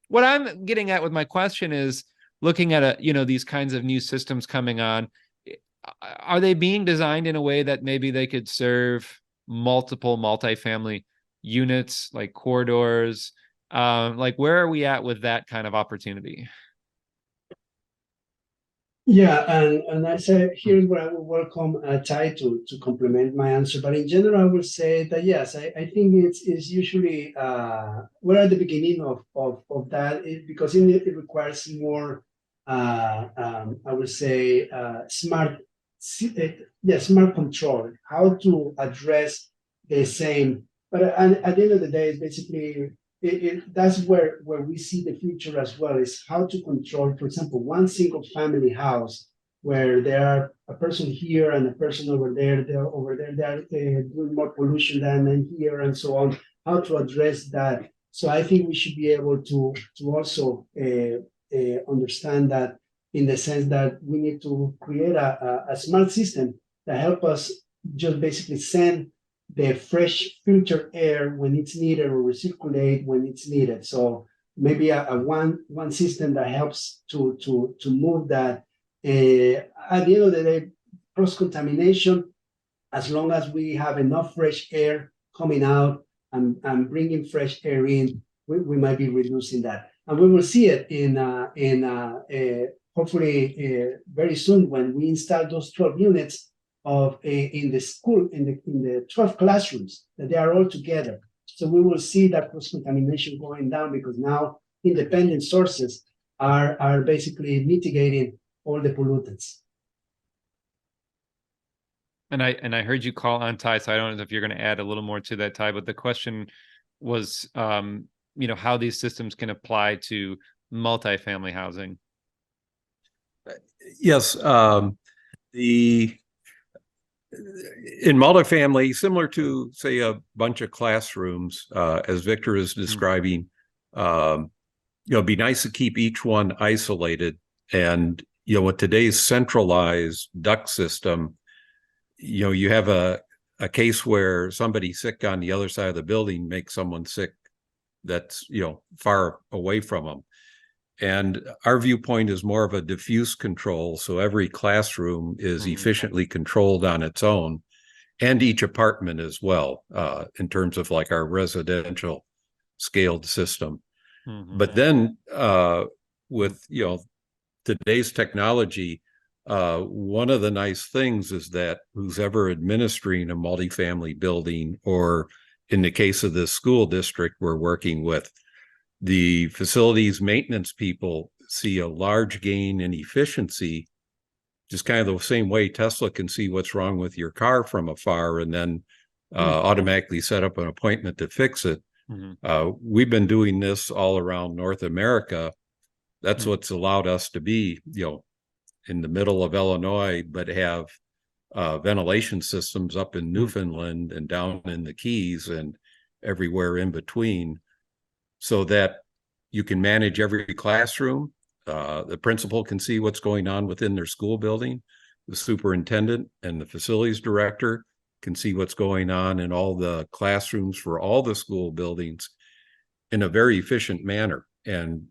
what I'm getting at with my question is looking at these kinds of new systems coming on, are they being designed in a way that maybe they could serve multiple multifamily units, like corridors? Like, where are we at with that kind of opportunity? Yeah, and I say here's where I would welcome Ty to complement my answer. But in general, I would say that yes, I think it's usually we're at the beginning of that because it requires more I would say smart control, how to address the same. But at the end of the day, it's basically that's where we see the future as well, is how to control, for example, one single family house where there are a person here and a person over there, they're doing more pollution than in here and so on, how to address that. So I think we should be able to also understand that in the sense that we need to create a smart system that help us just basically send the fresh filtered air when it's needed or recirculate when it's needed. So maybe a one system that helps to move that. At the end of the day, cross-contamination, as long as we have enough fresh air coming out and bringing fresh air in, we might be reducing that. And we will see it in hopefully very soon when we install those 12 units in the school, in the 12 classrooms, that they are all together. So we will see that cross-contamination going down because now independent sources are basically mitigating all the pollutants. And I heard you call on Ty, so I don't know if you're going to add a little more to that, Ty, but the question was, how these systems can apply to multifamily housing. Yes, in multifamily, similar to, say, a bunch of classrooms, as Victor is describing, It'd be nice to keep each one isolated. And, with today's centralized duct system, you have a case where somebody sick on the other side of the building makes someone sick that's, far away from them. And our viewpoint is more of a diffuse control. So every classroom is efficiently controlled on its own, and each apartment as well, in terms of like our residential scaled system. But then with, today's technology, one of the nice things is that who's ever administering a multifamily building, or in the case of this school district we're working with, the facilities maintenance people see a large gain in efficiency, just kind of the same way Tesla can see what's wrong with your car from afar and then automatically set up an appointment to fix it. We've been doing this all around North America. That's what's allowed us to be, in the middle of Illinois, but have ventilation systems up in Newfoundland and down in the Keys and everywhere in between, so that you can manage every classroom. The principal can see what's going on within their school building. The superintendent and the facilities director can see what's going on in all the classrooms for all the school buildings in a very efficient manner, and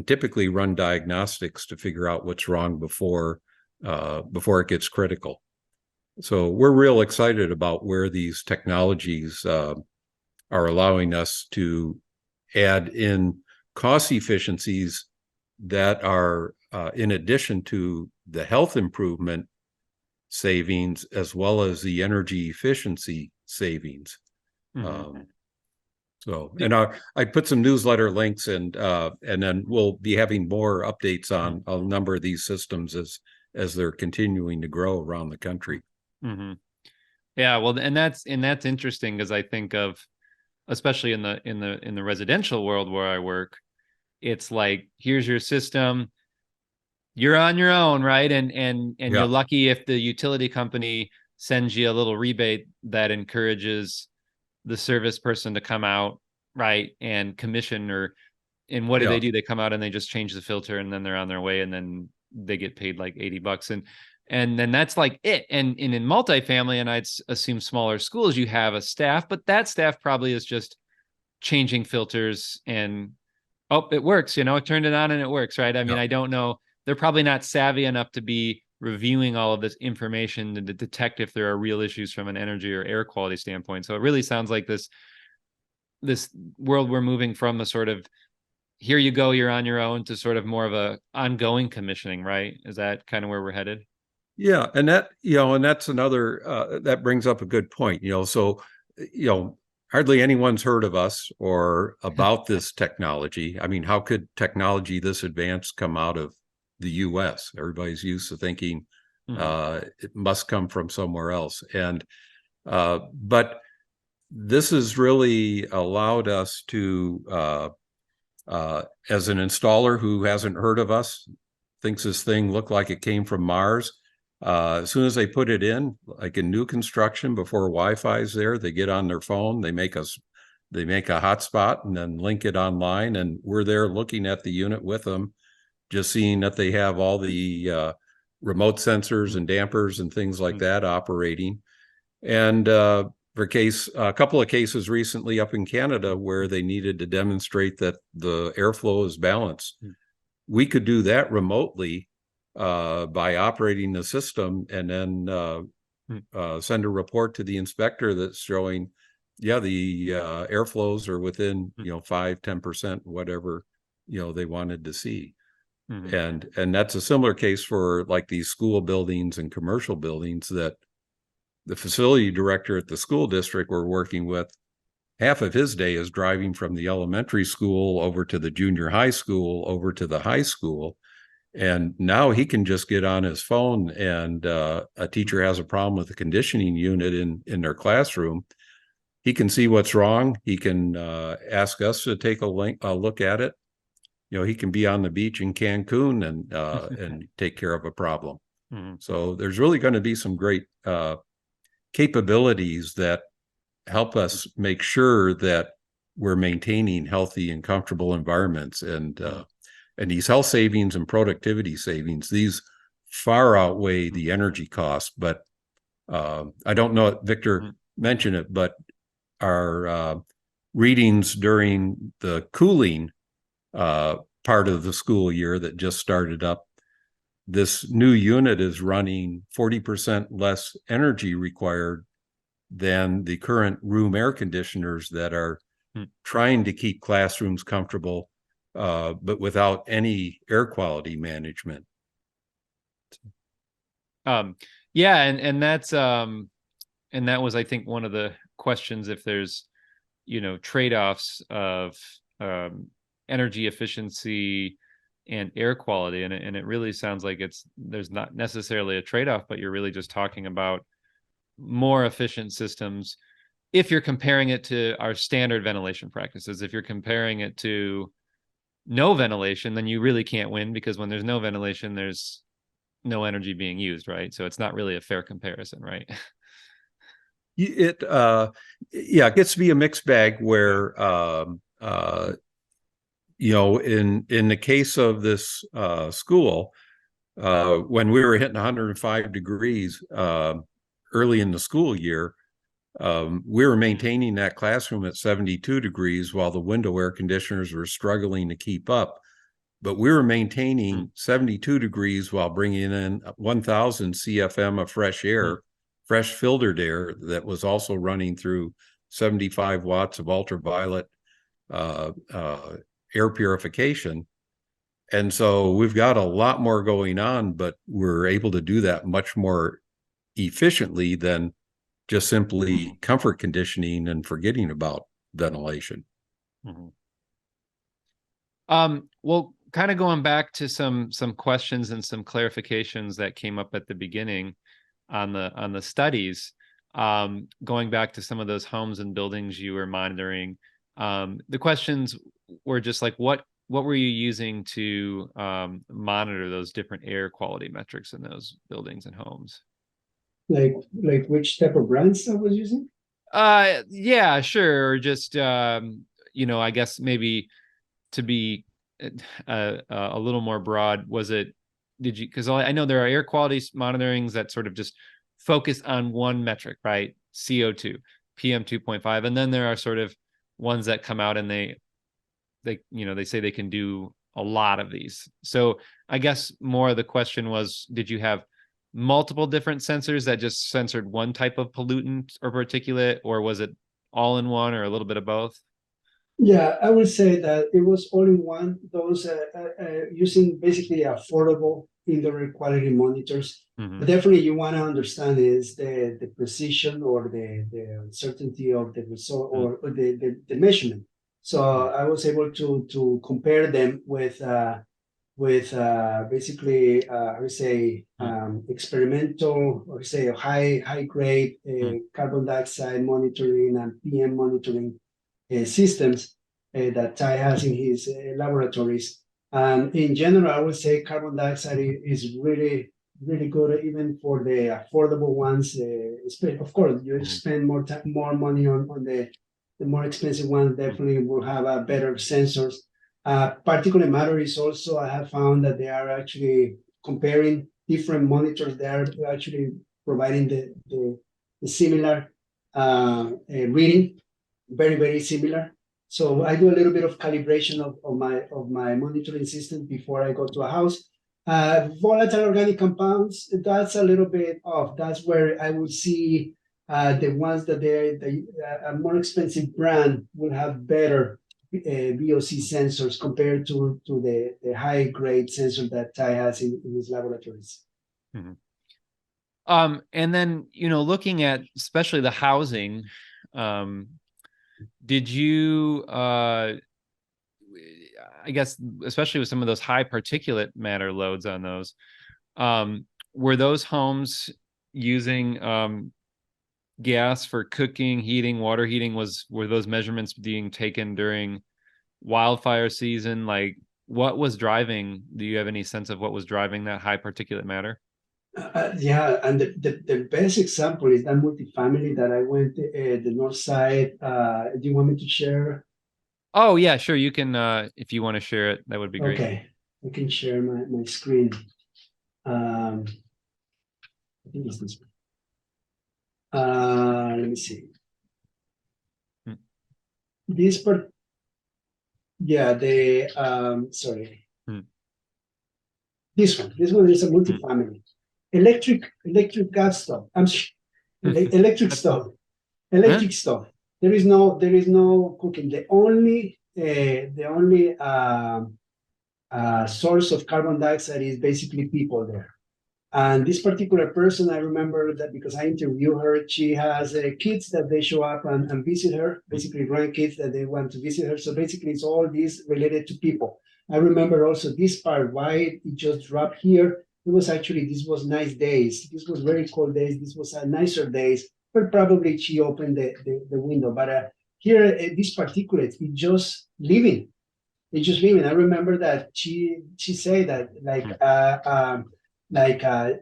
typically run diagnostics to figure out what's wrong before it gets critical. So we're real excited about where these technologies are allowing us to add in cost efficiencies that are in addition to the health improvement savings as well as the energy efficiency savings. So, and I put some newsletter links, and then we'll be having more updates on a number of these systems as they're continuing to grow around the country. Yeah, well, and that's interesting, because I think of, especially in the residential world where I work, it's like, here's your system, you're on your own, right? And you're lucky if the utility company sends you a little rebate that encourages the service person to come out, right, and commission, and what do they do? They come out and they just change the filter, and then they're on their way, and then they get paid like $80, and then that's like it. And in multifamily, and I'd assume smaller schools, you have a staff, but that staff probably is just changing filters, and it works, it turned it on and it works, right? I mean, I don't know, they're probably not savvy enough to be reviewing all of this information to detect if there are real issues from an energy or air quality standpoint. So it really sounds like this world we're moving from, a sort of, here you go, you're on your own, to sort of more of a ongoing commissioning, right? Is that kind of where we're headed? Yeah, and that's another that brings up a good point. So hardly anyone's heard of us or about this technology. I mean, how could technology this advanced come out of the U.S.? Everybody's used to thinking it must come from somewhere else, and but this has really allowed us to, as an installer who hasn't heard of us, thinks this thing looked like it came from Mars. As soon as they put it in, like in new construction, before Wi-Fi is there, they get on their phone, they make a hotspot and then link it online, and we're there looking at the unit with them, just seeing that they have all the remote sensors and dampers and things like that operating. And a couple of cases recently up in Canada where they needed to demonstrate that the airflow is balanced. We could do that remotely by operating the system, and then send a report to the inspector that's showing, the airflows are within 5-10%, whatever they wanted to see. And that's a similar case for like these school buildings and commercial buildings, that the facility director at the school district we're working with, half of his day is driving from the elementary school over to the junior high school, over to the high school. And now he can just get on his phone, and a teacher has a problem with the conditioning unit in their classroom. He can see what's wrong. He can ask us to take a look at it. He can be on the beach in Cancun and take care of a problem. So there's really going to be some great capabilities that help us make sure that we're maintaining healthy and comfortable environments, and these health savings and productivity savings, these far outweigh the energy costs. But I don't know if Victor mentioned it, but our readings during the cooling part of the school year that just started up, this new unit is running 40% less energy required than the current room air conditioners that are trying to keep classrooms comfortable, but without any air quality management. Yeah, and that's and that was, I think, one of the questions, if there's, you know, trade-offs of energy efficiency and air quality, and it really sounds like there's not necessarily a trade-off, but you're really just talking about more efficient systems if you're comparing it to our standard ventilation practices. If you're comparing it to no ventilation, then you really can't win, because when there's no ventilation, there's no energy being used, right? So it's not really a fair comparison, right? It gets to be a mixed bag where you know, in the case of this school, when we were hitting 105 degrees early in the school year, we were maintaining that classroom at 72 degrees while the window air conditioners were struggling to keep up. But we were maintaining 72 degrees while bringing in 1,000 CFM of fresh air, fresh filtered air that was also running through 75 watts of ultraviolet air purification. And so we've got a lot more going on, but we're able to do that much more efficiently than just simply comfort conditioning and forgetting about ventilation. Well, kind of going back to some questions and some clarifications that came up at the beginning on the studies, going back to some of those homes and buildings you were monitoring, the questions were just like, what were you using to monitor those different air quality metrics in those buildings and homes? Like which type of brands I was using? Yeah, sure. Or just you know, I guess maybe to be a little more broad, because I know there are air quality monitorings that sort of just focus on one metric, right? CO2, PM 2.5, and then there are sort of ones that come out and they you know, they say they can do a lot of these. So I guess more of the question was, did you have multiple different sensors that just censored one type of pollutant or particulate, or was it all in one, or a little bit of both? Yeah, I would say that it was all in one. Those using basically affordable indoor air quality monitors. But definitely, you want to understand is the precision or the certainty of the result or the measurement. So I was able to compare them with basically I would say experimental, or say high grade carbon dioxide monitoring and PM monitoring systems that Ty has in his laboratories. And in general, I would say carbon dioxide is really good, even for the affordable ones. Of course, you spend more money on the more expensive ones. Definitely will have better sensors. Particular matter is also, I have found that they are actually comparing different monitors. They are actually providing the similar reading, very similar. So I do a little bit of calibration of my monitoring system before I go to a house. Volatile organic compounds, that's a little bit off. That's where I would see the ones that a more expensive brand will have better VOC sensors compared to the high grade sensor that Ty has in his laboratories. And then, you know, looking at especially the housing, did you I guess especially with some of those high particulate matter loads on those, were those homes using gas for cooking, heating, water heating? Were those measurements being taken during wildfire season? Like, what was driving? Do you have any sense of what was driving that high particulate matter? Yeah, and the best example is that multifamily that I went the north side. Do you want me to share Oh yeah, sure. You can if you want to share it, that would be great. Okay, I can share my screen. I think it's this one. Let me see. Hmm. This part, yeah, the sorry. Hmm. This one is a multifamily. Electric gas stove. Electric stove. Electric stove. There is no cooking. The only source of carbon dioxide is basically people there. And this particular person, I remember that because I interviewed her, she has kids that they show up and visit her, basically grandkids that they want to visit her. So basically, it's all this related to people. I remember also this part, why it just dropped here. It was actually, this was nice days. This was very cold days. This was a nicer days, but probably she opened the window. But here, this particulate, it just living. It's just living. I remember that she said that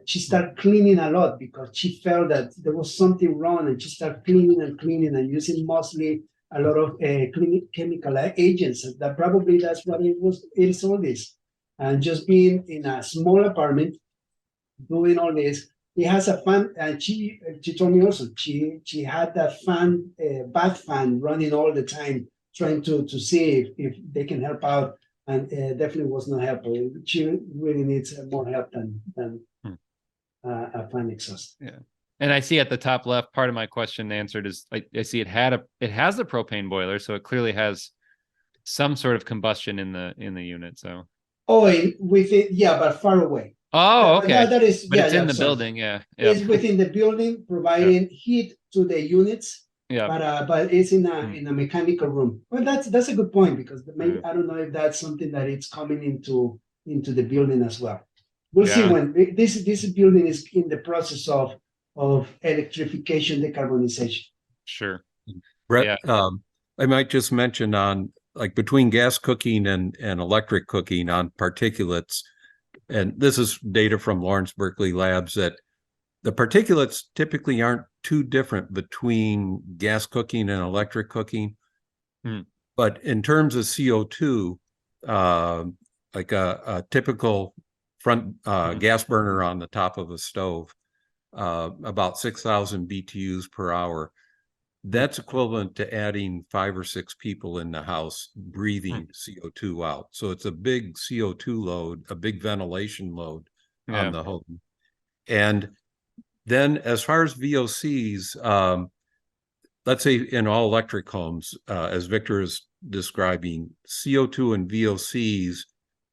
she started cleaning a lot because she felt that there was something wrong, and she started cleaning and using mostly a lot of chemical agents. That probably that's what it was. It's all this, and just being in a small apartment, doing all this. It has a fan, and she told me also she had that fan, bath fan running all the time, trying to see if they can help out, and definitely was not helpful. She really needs more help than a fan exhaust. Yeah. And I see at the top left, part of my question answered is I see it has a propane boiler, so it clearly has some sort of combustion in the unit. So with it, yeah, but far away. oh, okay. That is, but yeah, it's yeah, in the sorry. building, yeah. It's within the building, providing heat to the units. Yeah. But it's in a mechanical room. Well, that's a good point, because maybe I don't know if that's something that it's coming into the building as well. We'll see when this building is in the process of electrification, decarbonization. Sure. Brett, I might just mention on like between gas cooking and electric cooking on particulates, and this is data from Lawrence Berkeley Labs, that the particulates typically aren't too different between gas cooking and electric cooking. But in terms of CO2, like a typical front gas burner on the top of a stove, about 6,000 BTUs per hour. That's equivalent to adding 5 or 6 people in the house breathing CO2 out. So it's a big CO2 load, a big ventilation load on the home. And then as far as VOCs, let's say in all electric homes, as Victor is describing, CO2 and VOCs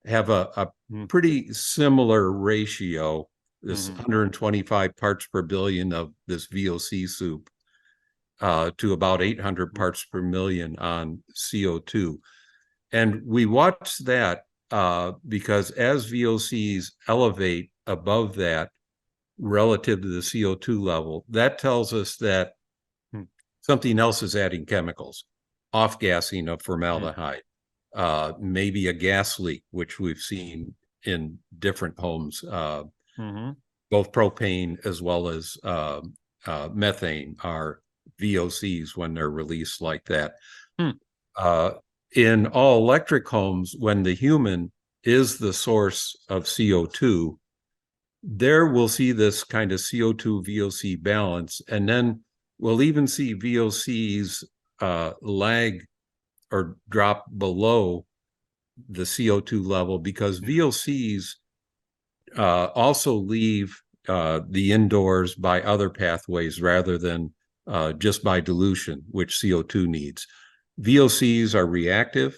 have a pretty similar ratio, this 125 parts per billion of this VOC soup to about 800 parts per million on CO2. And we watch that because as VOCs elevate above that relative to the CO2 level, that tells us that something else is adding chemicals, off-gassing of formaldehyde, maybe a gas leak, which we've seen in different homes, both propane as well as methane are VOCs when they're released like that. In all electric homes, when the human is the source of CO2, there we'll see this kind of CO2 VOC balance, and then we'll even see VOCs lag or drop below the CO2 level, because VOCs also leave the indoors by other pathways rather than just by dilution, which CO2 needs. VOCs are reactive.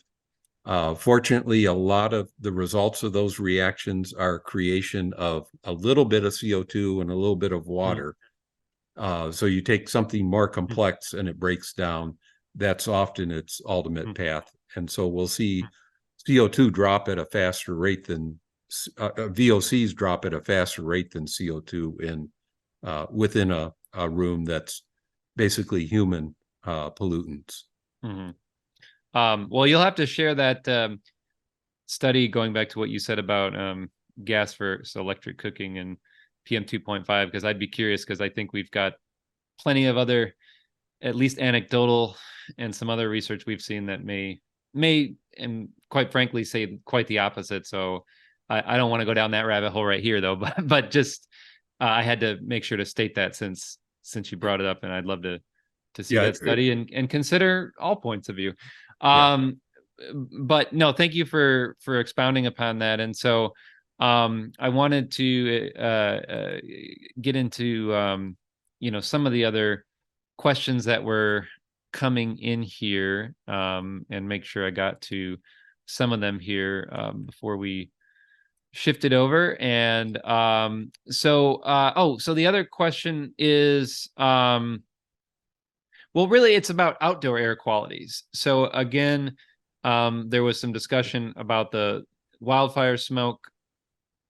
Fortunately, a lot of the results of those reactions are creation of a little bit of CO2 and a little bit of water. So you take something more complex and it breaks down. That's often its ultimate path. And so we'll see CO2 drop at a faster rate than VOCs drop at a faster rate than CO2 in within a room that's basically human pollutants. Well, you'll have to share that study, going back to what you said about gas versus electric cooking and PM 2.5, because I'd be curious, because I think we've got plenty of other, at least anecdotal, and some other research we've seen that may may, and quite frankly, say quite the opposite. So I don't want to go down that rabbit hole right here, though. But just I had to make sure to state that since you brought it up, and I'd love to see that study and consider all points of view. But no, thank you for expounding upon that. And so I wanted to get into some of the other questions that were coming in here, and make sure I got to some of them here before we shifted over. And so the other question is, well, really it's about outdoor air qualities. So again, there was some discussion about the wildfire smoke.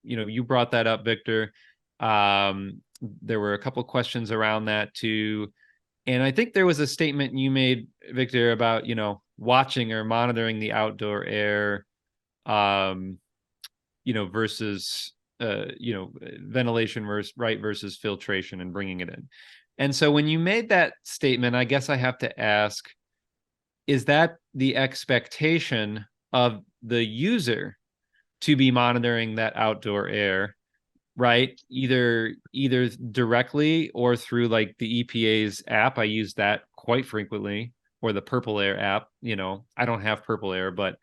You brought that up, Victor. There were a couple of questions around that too. And I think there was a statement you made, Victor, about, watching or monitoring the outdoor air, versus, ventilation versus filtration and bringing it in. And so when you made that statement, I guess I have to ask, is that the expectation of the user to be monitoring that outdoor air, right? Either directly or through like the EPA's app. I use that quite frequently, or the Purple Air app. I don't have Purple Air, but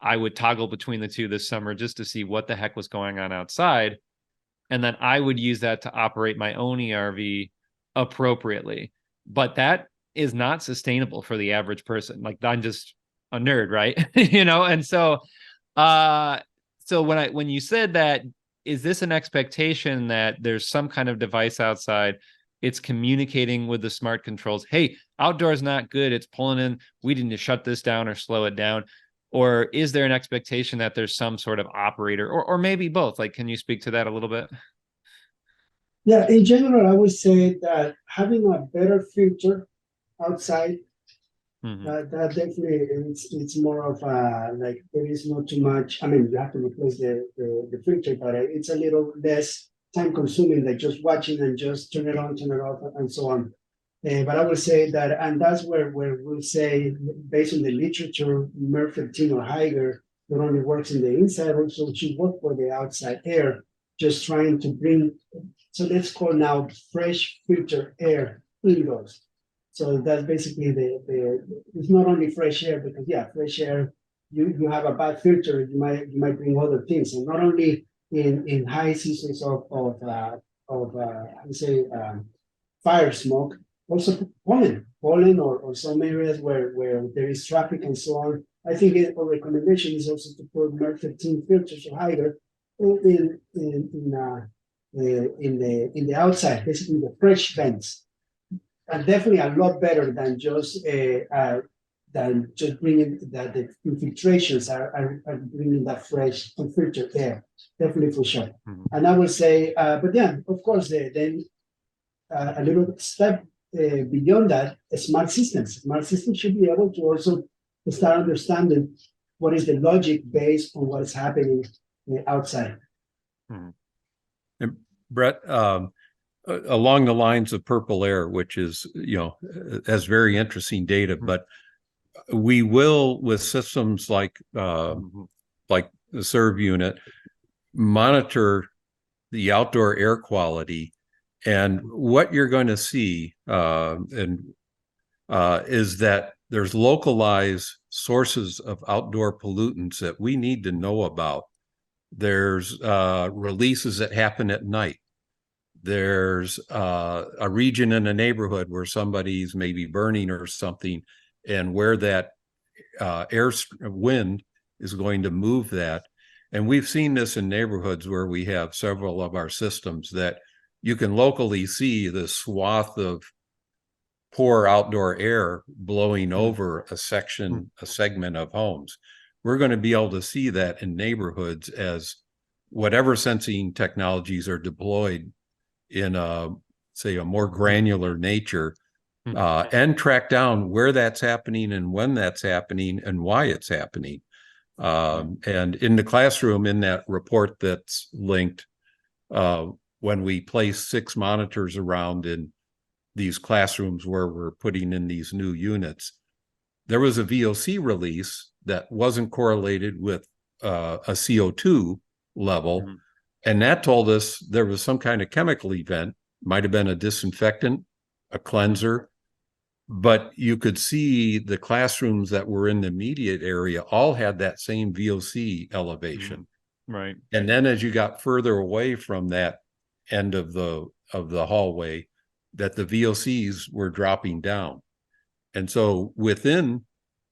I would toggle between the two this summer just to see what the heck was going on outside. And then I would use that to operate my own ERV appropriately. But that is not sustainable for the average person. Like, I'm just a nerd, right? And so when you said that, is this an expectation that there's some kind of device outside, it's communicating with the smart controls, hey, outdoors not good, it's pulling in, we need to shut this down or slow it down? Or is there an expectation that there's some sort of operator, or maybe both? Like, can you speak to that a little bit? Yeah, in general, I would say that having a better filter outside, that definitely it's more of a, like, there is not too much. I mean, you have to replace the filter, but it's a little less time consuming than just watching and just turn it on, turn it off, and so on. But I would say that, and that's where we'll say, based on the literature, MERV 15 or higher not only works in the inside, also should work for the outside air, just trying to bring, so let's call now fresh filter air indoors. So that's basically it's not only fresh air, because fresh air, you have a bad filter, you might bring other things, and not only in high seasons of fire smoke, also pollen or some areas where there is traffic and so on. I think our recommendation is also to put MERV 15 filters or higher in the outside, basically the fresh vents. And definitely a lot better than just bringing that the infiltrations are bringing that fresh unfiltered air. Definitely, for sure. And I would say, but yeah, of course, then a little step beyond that, smart systems. Smart systems should be able to also start understanding what is the logic based on what is happening outside. And Brett, along the lines of Purple Air, which is, has very interesting data, but we will, with systems like the SERV unit, monitor the outdoor air quality. And what you're going to see is that there's localized sources of outdoor pollutants that we need to know about. There's releases that happen at night. There's a region in a neighborhood where somebody's maybe burning or something, and where that wind is going to move that. And we've seen this in neighborhoods where we have several of our systems that you can locally see the swath of poor outdoor air blowing over a segment of homes. We're going to be able to see that in neighborhoods as whatever sensing technologies are deployed in a more granular nature, and track down where that's happening and when that's happening and why it's happening. And in the classroom, in that report that's linked, when we place 6 monitors around in these classrooms where we're putting in these new units, there was a VOC release that wasn't correlated with a CO2 level. Mhm. And that told us there was some kind of chemical event, might have been a disinfectant, a cleanser, but you could see the classrooms that were in the immediate area all had that same VOC elevation. Right. And then as you got further away from that end of the hallway, that the VOCs were dropping down. And so within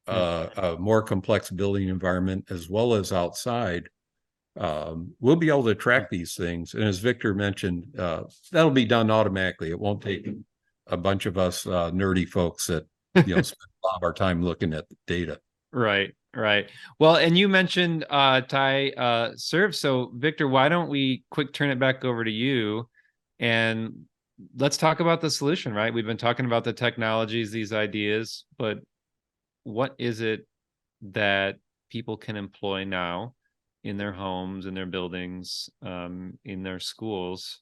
a more complex building environment, as well as outside, we'll be able to track these things. And as Victor mentioned, that'll be done automatically. It won't take a bunch of us nerdy folks that spend a lot of our time looking at the data. Right. Well, and you mentioned Ty serve. So Victor, why don't we quick turn it back over to you and let's talk about the solution, right? We've been talking about the technologies, these ideas, but what is it that people can employ now in their homes, in their buildings, in their schools,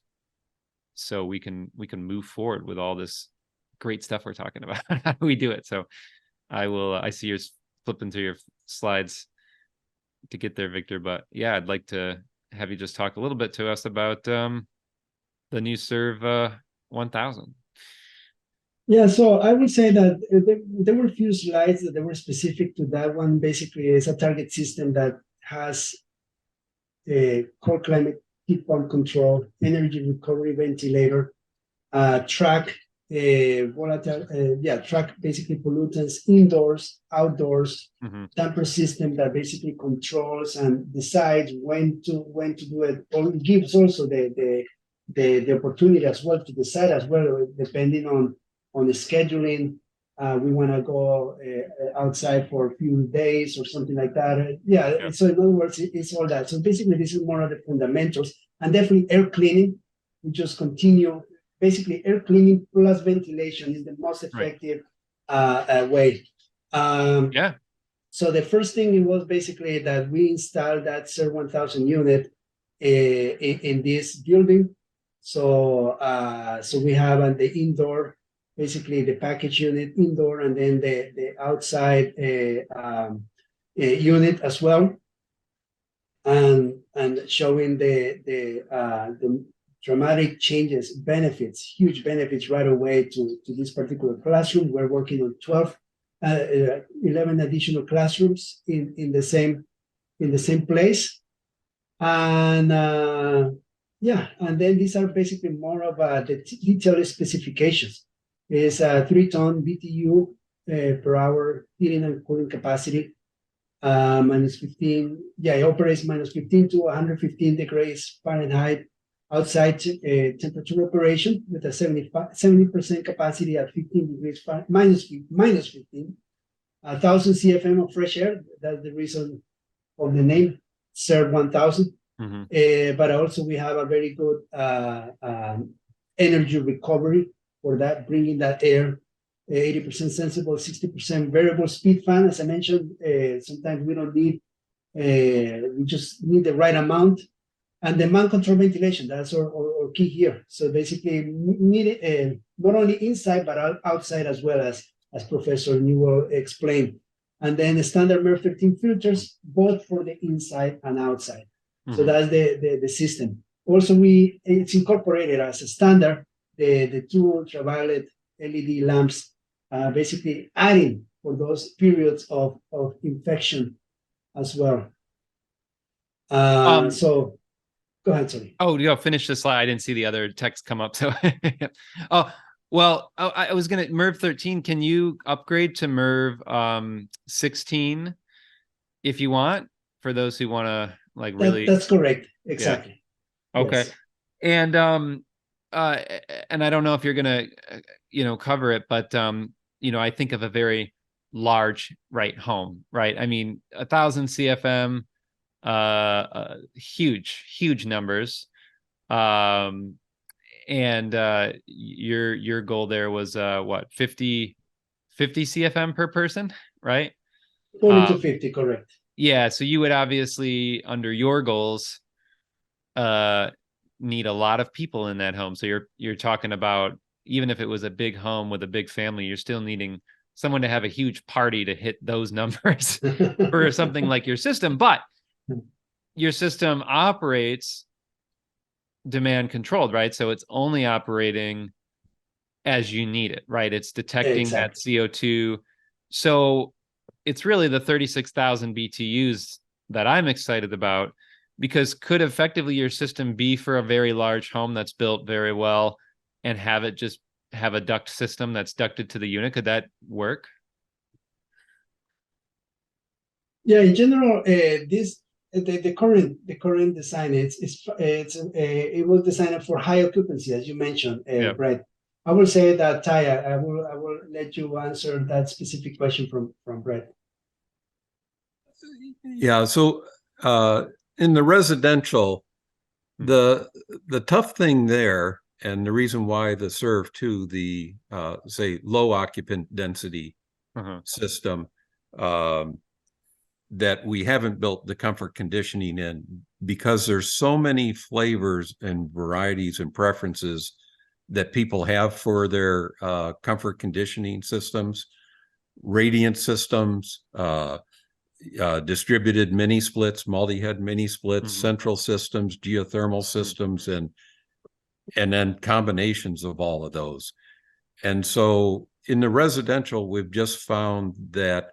so we can move forward with all this great stuff we're talking about? How do we do it? So I see yours flipping through your slides to get there, Victor, but yeah, I'd like to have you just talk a little bit to us about the new Serve 1000. Yeah, so I would say that there were a few slides that were specific to that one. Basically, it's a target system that has a cold climate heat pump control, energy recovery ventilator, track volatile, track basically pollutants indoors, outdoors, tamper system that basically controls and decides when to do it. Or it gives also the opportunity as well to decide as well, depending on the scheduling. We want to go outside for a few days or something like that. Yeah. So in other words, it's all that. So basically, this is more of the fundamentals, and definitely air cleaning. We just continue. Basically, air cleaning plus ventilation is the most effective way. So the first thing was basically that we installed that CER 1000 unit in this building. So we have the indoor, basically the package unit indoor, and then the outside unit as well, and showing the dramatic changes, benefits, huge benefits right away to this particular classroom. We're working on 11 additional classrooms in the same place, and and then these are basically more of the detailed specifications. It's a 3-ton BTU per hour heating and cooling capacity, minus 15. Yeah, it operates minus 15 to 115 degrees Fahrenheit. Outside temperature operation with a 70% capacity at 15 degrees minus 15, 1,000 CFM of fresh air. That's the reason of the name, CERV 1000. But also we have a very good energy recovery for that, bringing that air 80% sensible, 60% variable speed fan. As I mentioned, sometimes we don't need, we just need the right amount. And demand control ventilation, that's our key here. So basically, need it not only inside, but outside as well, as Professor Newell explained. And then the standard MERV 13 filters, both for the inside and outside. So that's the system. Also, it's incorporated as a standard, the 2 ultraviolet LED lamps, basically adding for those periods of infection as well. So go ahead, sorry. Oh, yeah, finish the slide. I didn't see the other text come up. So, I was gonna MERV 13. Can you upgrade to MERV 16 if you want? For those who want to really. That's correct. Exactly. Yeah. Okay. Yes. And I don't know if you're gonna cover it, but I think of a very large home, right? I mean, 1,000 CFM. Huge numbers, and your goal there was what, 50 CFM per person, right? 40 to 50, correct. Yeah, so you would obviously, under your goals, need a lot of people in that home. So you're talking about, even if it was a big home with a big family, you're still needing someone to have a huge party to hit those numbers for something like your system, but your system operates demand controlled, right? So it's only operating as you need it, right? It's detecting that CO2. So it's really the 36,000 BTUs that I'm excited about, because could effectively your system be for a very large home that's built very well and have it just have a duct system that's ducted to the unit? Could that work? Yeah, in general, the current design it was designed for high occupancy, as you mentioned, Yep. Brett. I will say that, Ty, I will let you answer that specific question from Brett. Yeah, so in the residential, the tough thing there, and the reason why the serve to the say low occupant density system that we haven't built the comfort conditioning in, because there's so many flavors and varieties and preferences that people have for their comfort conditioning systems, radiant systems, distributed mini splits, multi-head mini splits, central systems, geothermal systems, and then combinations of all of those. And so in the residential, we've just found that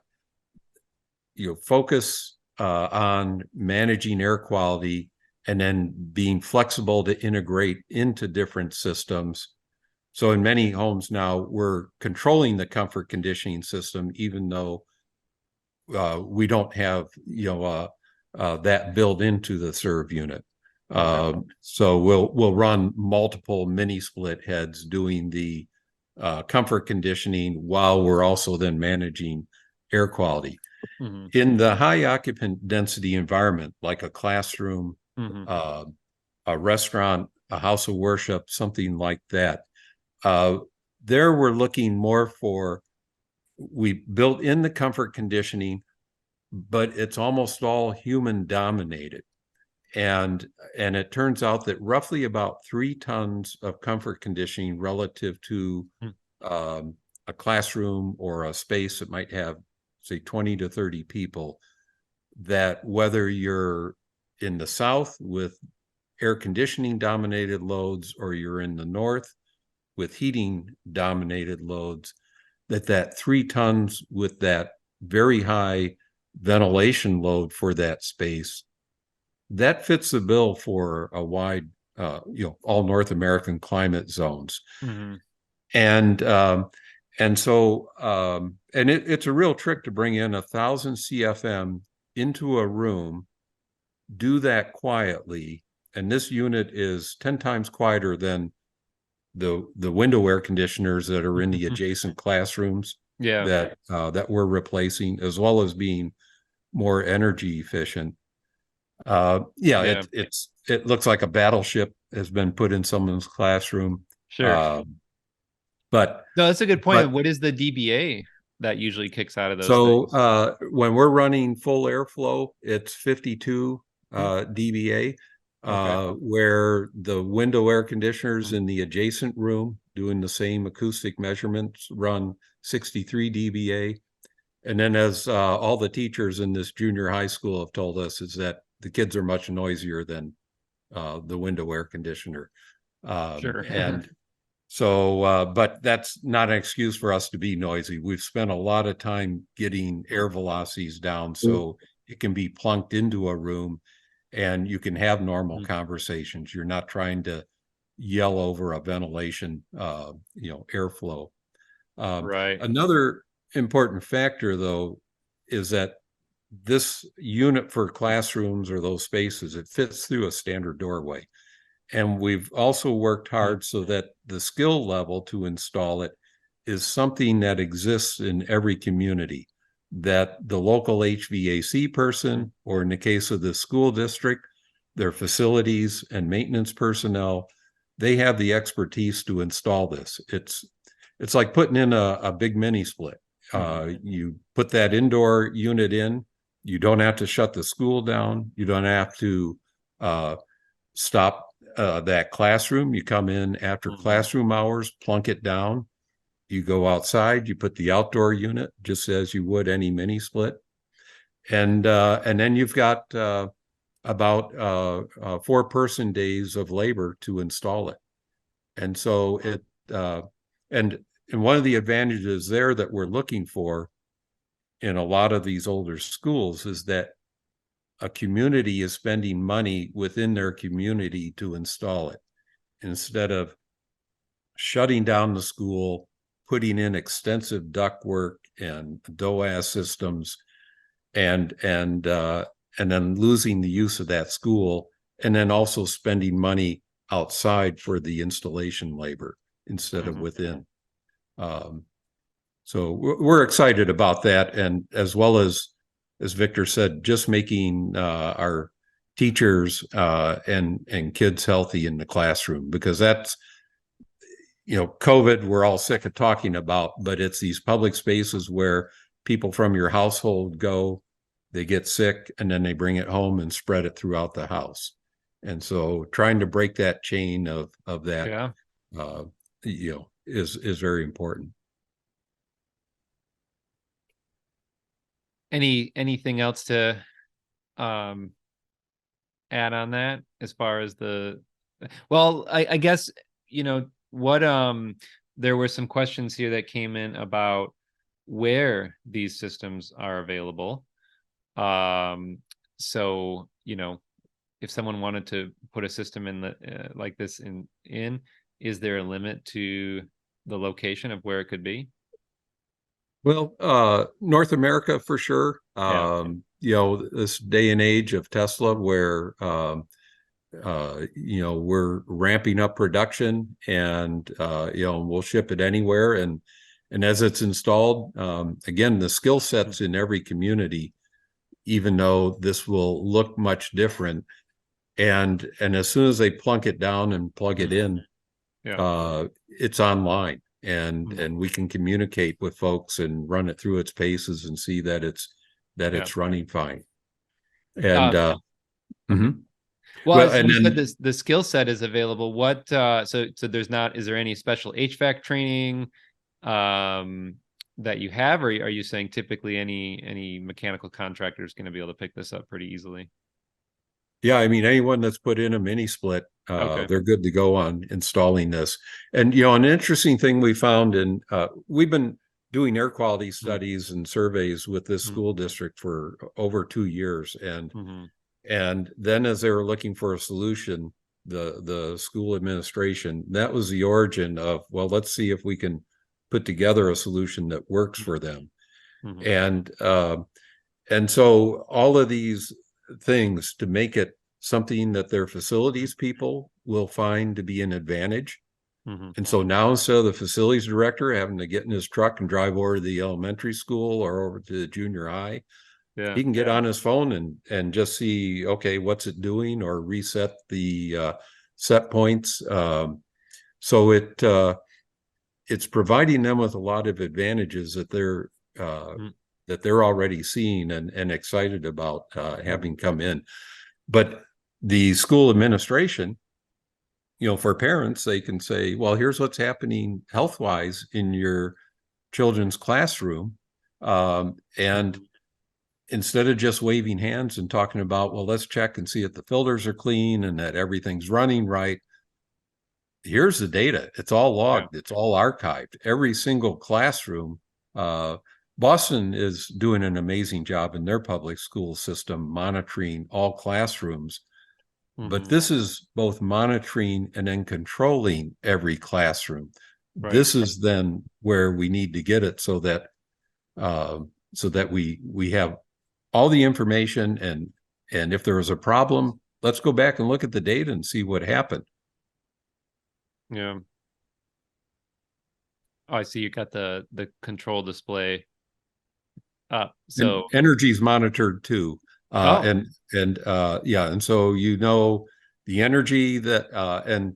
focus on managing air quality and then being flexible to integrate into different systems. So in many homes now, we're controlling the comfort conditioning system, even though we don't have that built into the serve unit. So we'll run multiple mini split heads doing the comfort conditioning while we're also then managing air quality. In the high occupant density environment, like a classroom, a restaurant, a house of worship, something like that, there we're looking more for, we built in the comfort conditioning, but it's almost all human dominated. And it turns out that roughly about 3 tons of comfort conditioning relative to a classroom or a space that might have, say, 20 to 30 people, that whether you're in the South with air conditioning dominated loads or you're in the North with heating dominated loads, that 3 tons with that very high ventilation load for that space, that fits the bill for a wide, all North American climate zones. And so it's a real trick to bring in 1,000 CFM into a room, do that quietly, and this unit is 10 times quieter than the window air conditioners that are in the adjacent classrooms that we're replacing, as well as being more energy efficient. It looks like a battleship has been put in someone's classroom. But no, that's a good point. What is the dBA that usually kicks out of those things? When we're running full airflow, it's 52 dBA, where the window air conditioners in the adjacent room doing the same acoustic measurements run 63 dBA. And then, as all the teachers in this junior high school have told us, is that the kids are much noisier than the window air conditioner. And so, but that's not an excuse for us to be noisy. We've spent a lot of time getting air velocities down so it can be plunked into a room and you can have normal conversations. You're not trying to yell over a ventilation, airflow. Another important factor, though, is that this unit for classrooms or those spaces, it fits through a standard doorway. And we've also worked hard so that the skill level to install it is something that exists in every community, that the local HVAC person, or in the case of the school district, their facilities and maintenance personnel, they have the expertise to install this. It's like putting in a big mini split. You put that indoor unit in, you don't have to shut the school down. You don't have to stop that classroom. You come in after classroom hours, plunk it down, You go outside, you put the outdoor unit just as you would any mini split. And then you've got about 4 person days of labor to install it. And so and one of the advantages there that we're looking for in a lot of these older schools is that a community is spending money within their community to install it, instead of shutting down the school, putting in extensive ductwork and DOAS systems, and then losing the use of that school, and then also spending money outside for the installation labor instead of within. So we're excited about that, and as well as Victor said, just making our teachers and kids healthy in the classroom, because that's, COVID we're all sick of talking about, but it's these public spaces where people from your household go, they get sick, and then they bring it home and spread it throughout the house. And so trying to break that chain of that, is very important. Anything else to add on that as far as I guess, what there were some questions here that came in about where these systems are available. So, if someone wanted to put a system in like this in, is there a limit to the location of where it could be? Well, North America for sure. This day and age of Tesla where, we're ramping up production, and, we'll ship it anywhere. And as it's installed, again, the skill sets in every community, even though this will look much different. And as soon as they plunk it down and plug it in, it's online. And we can communicate with folks and run it through its paces and see that it's running fine. And well, and you said the skill set is available. What so is there any special HVAC training that you have, or are you saying typically any mechanical contractor is going to be able to pick this up pretty easily? Yeah, I mean, anyone that's put in a mini split, they're good to go on installing this. And, an interesting thing we found we've been doing air quality studies and surveys with this school district for over 2 years. And then as they were looking for a solution, the school administration, that was the origin of, well, let's see if we can put together a solution that works for them. And so all of these things to make it something that their facilities people will find to be an advantage. And so now, instead of the facilities director having to get in his truck and drive over to the elementary school or over to the junior high, he can get on his phone and just see, okay, what's it doing, or reset the set points. So it's providing them with a lot of advantages that they're already seeing and excited about having come in. But the school administration, for parents, they can say, well, here's what's happening health-wise in your children's classroom. And instead of just waving hands and talking about, well, let's check and see if the filters are clean and that everything's running right, here's the data. It's all logged. It's all archived. Every single classroom. Boston is doing an amazing job in their public school system monitoring all classrooms. But this is both monitoring and then controlling every classroom. This is then where we need to get it, so that we have all the information, and if there is a problem, let's go back and look at the data and see what happened. Yeah. Oh, I see you got the control display up. So energy is monitored too. And so the energy that and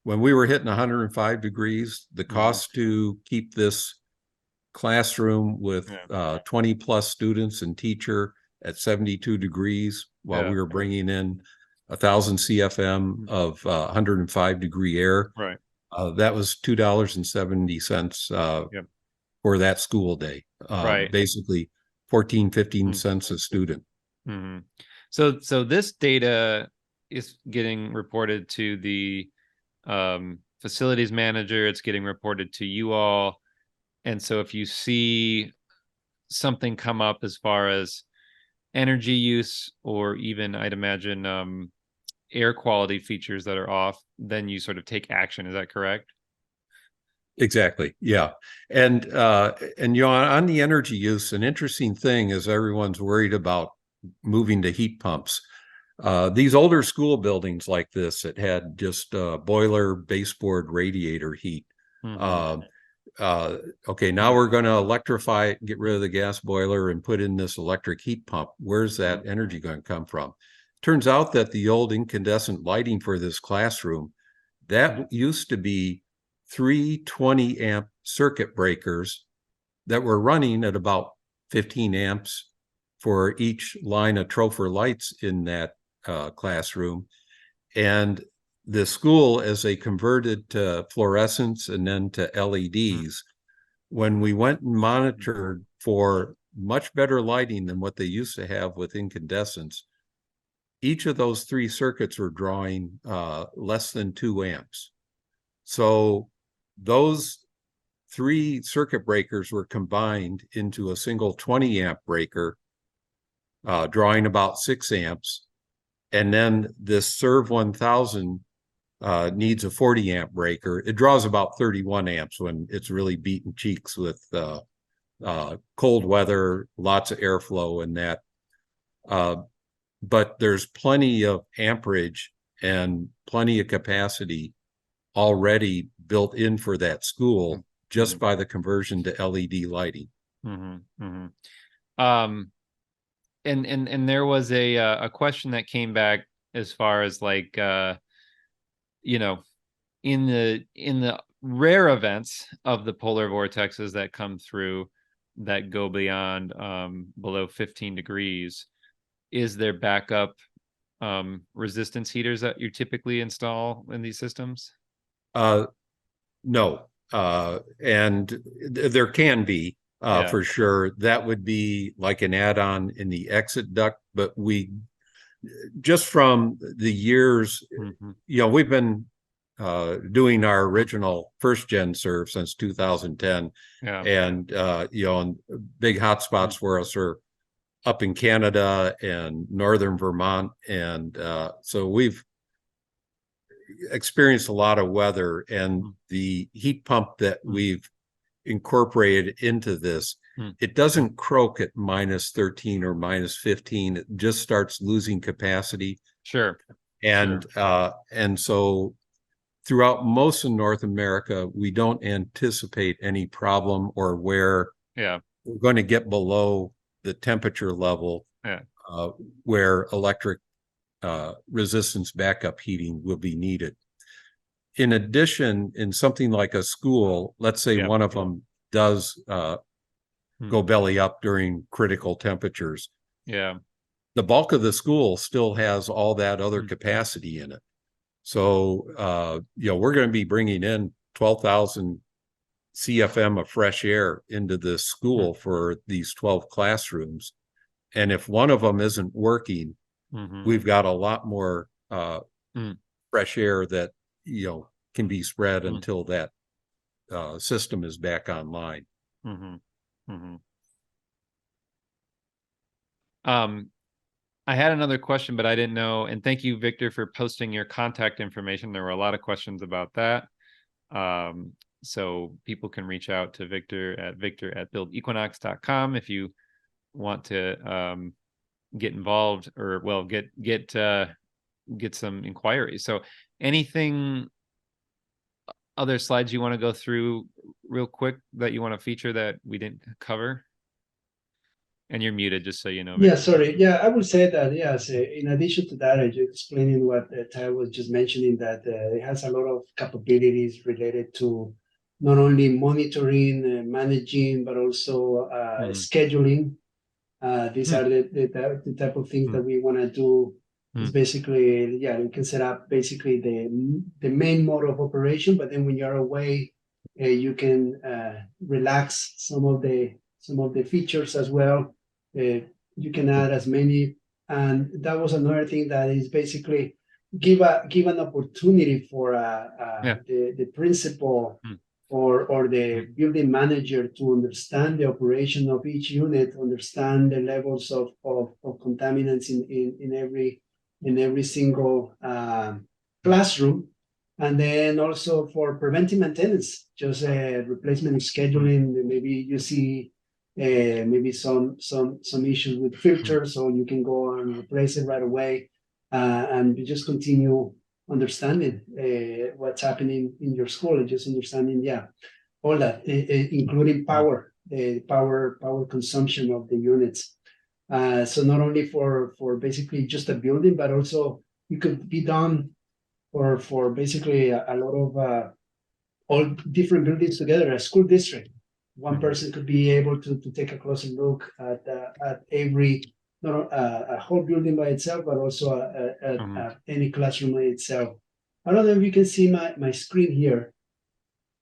when we were hitting 105 degrees, the cost to keep this classroom with 20 plus students and teacher at 72 degrees while we were bringing in 1,000 CFM of 105 degree air. That was $2.70 Yep. for that school day. Right. Basically 14, 15 cents a student. Mm-hmm. So this data is getting reported to the facilities manager. It's getting reported to you all. And so if you see something come up as far as energy use, or even I'd imagine air quality features that are off, then you sort of take action. Is that correct? Exactly. Yeah. And on the energy use, an interesting thing is everyone's worried about moving to heat pumps. These older school buildings like this, that had just boiler baseboard radiator heat. Mm-hmm. Okay, now we're going to electrify it, get rid of the gas boiler, and put in this electric heat pump. Where's that energy going to come from? Turns out that the old incandescent lighting for this classroom, that used to be 3 20-amp circuit breakers that were running at about 15 amps for each line of Trofer lights in that classroom. And the school, as they converted to fluorescents and then to LEDs, when we went and monitored for much better lighting than what they used to have with incandescents, each of those 3 circuits were drawing less than 2 amps. So those 3 circuit breakers were combined into a single 20-amp breaker, drawing about 6 amps. And then this Serve 1000 needs a 40-amp breaker. It draws about 31 amps when it's really beating cheeks with cold weather, lots of airflow and that. But there's plenty of amperage and plenty of capacity already built in for that school just by the conversion to LED lighting. Mm-hmm. Mm-hmm. And there was a question that came back as far as like you know, in the rare events of the polar vortexes that come through that go beyond below 15 degrees, is there backup resistance heaters that you typically install in these systems? No. And there can be for sure. That would be like an add-on in the exit duct, but we just from the years, we've been doing our original first gen serve since 2010. And and big hotspots for us are up in Canada and northern Vermont. And so we've experienced a lot of weather, and the heat pump that we've incorporated into this, it doesn't croak at minus 13 or minus 15. It just starts losing capacity. Sure. And so throughout most of North America, we don't anticipate any problem or where we're going to get below the temperature level where electric resistance backup heating will be needed. In addition, in something like a school, let's say one of them does go belly up during critical temperatures. The bulk of the school still has all that other capacity in it. So, we're going to be bringing in 12,000 CFM of fresh air into this school for these 12 classrooms. And if one of them isn't working, we've got a lot more fresh air that, can be spread until that system is back online. I had another question, but I didn't know. And thank you, Victor, for posting your contact information. There were a lot of questions about that. So people can reach out to Victor at buildequinox.com if you want to get involved or get some inquiries. So anything, other slides you want to go through real quick that you want to feature that we didn't cover? And you're muted, just so you know. Yeah, sorry. Yeah, I would say that, yes, in addition to that, I just explaining what Ty was just mentioning, that it has a lot of capabilities related to not only monitoring, managing, but also scheduling. These are the type of things that we want to do It's basically, yeah, you can set up basically the main mode of operation, but then when you're away, you can relax some of the features as well. You can add as many, and that was another thing that is basically give an opportunity for the principal or the building manager to understand the operation of each unit, understand the levels of contaminants in every single classroom, and then also for preventive maintenance, just replacement scheduling. Maybe you see maybe some issues with filters, so you can go and replace it right away, and you just continue understanding what's happening in your school, and just understanding, all that, including power, the power consumption of the units. So not only for basically just a building, but also it could be done for basically a lot of all different buildings together, a school district. One person could be able to take a closer look at every, not a whole building by itself, but also at any classroom by itself. I don't know if you can see my screen here.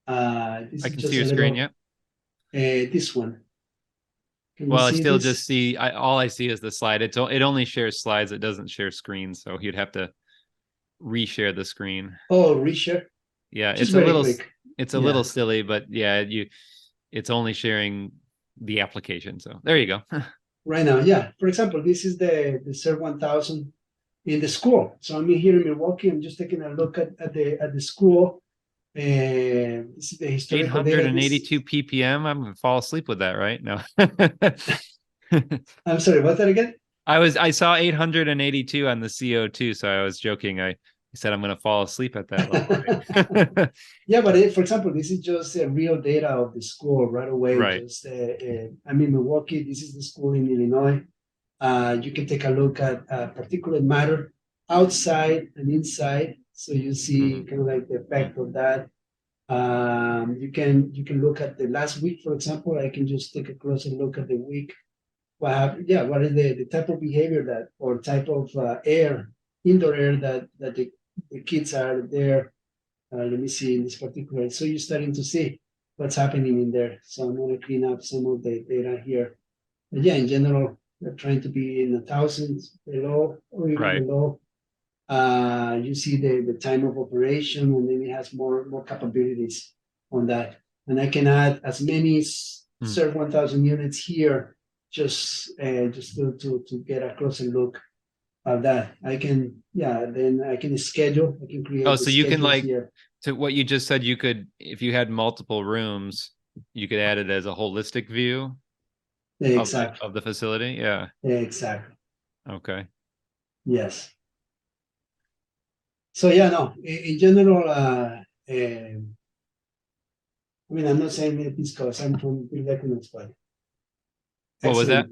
I can see your screen, yeah. This one. Well, I still just see, all I see is the slide. It only shares slides. It doesn't share screens. So you'd have to reshare the screen. Oh, reshare? Yeah, just it's a little silly, but yeah, it's only sharing the application. So there you go. Right now, yeah. For example, this is the CERT 1000 in the school. So I'm here in Milwaukee. I'm just taking a look at the school. This is the historical 882 ppm. I'm gonna fall asleep with that, right? No. I'm sorry, what's that again? I saw 882 on the CO2, so I was joking. I said I'm gonna fall asleep at that level. Right? Yeah, but for example, this is just real data of the school right away. Right. Just I'm in Milwaukee. This is the school in Illinois. You can take a look at particulate matter outside and inside. So you see kind of like the effect of that. You can look at the last week, for example. I can just take a closer look at the week. What is the type of behavior that, or type of indoor air that the kids are there. Let me see in this particular. So you're starting to see what's happening in there. So I'm going to clean up some of the data here. But yeah, in general, we're trying to be in the thousands below or even below. You see the time of operation, and then it has more capabilities on that. And I can add as many CERT 1000 units here, just to get a closer look of that. I can, then I can schedule. I can create. Oh, so you can here. To what you just said, you could, if you had multiple rooms, you could add it as a holistic view. Exactly. Of the facility. Yeah. Exactly. Okay. Yes. So in general, I mean, I'm not saying it because I'm from Bill Equinox, but what was that?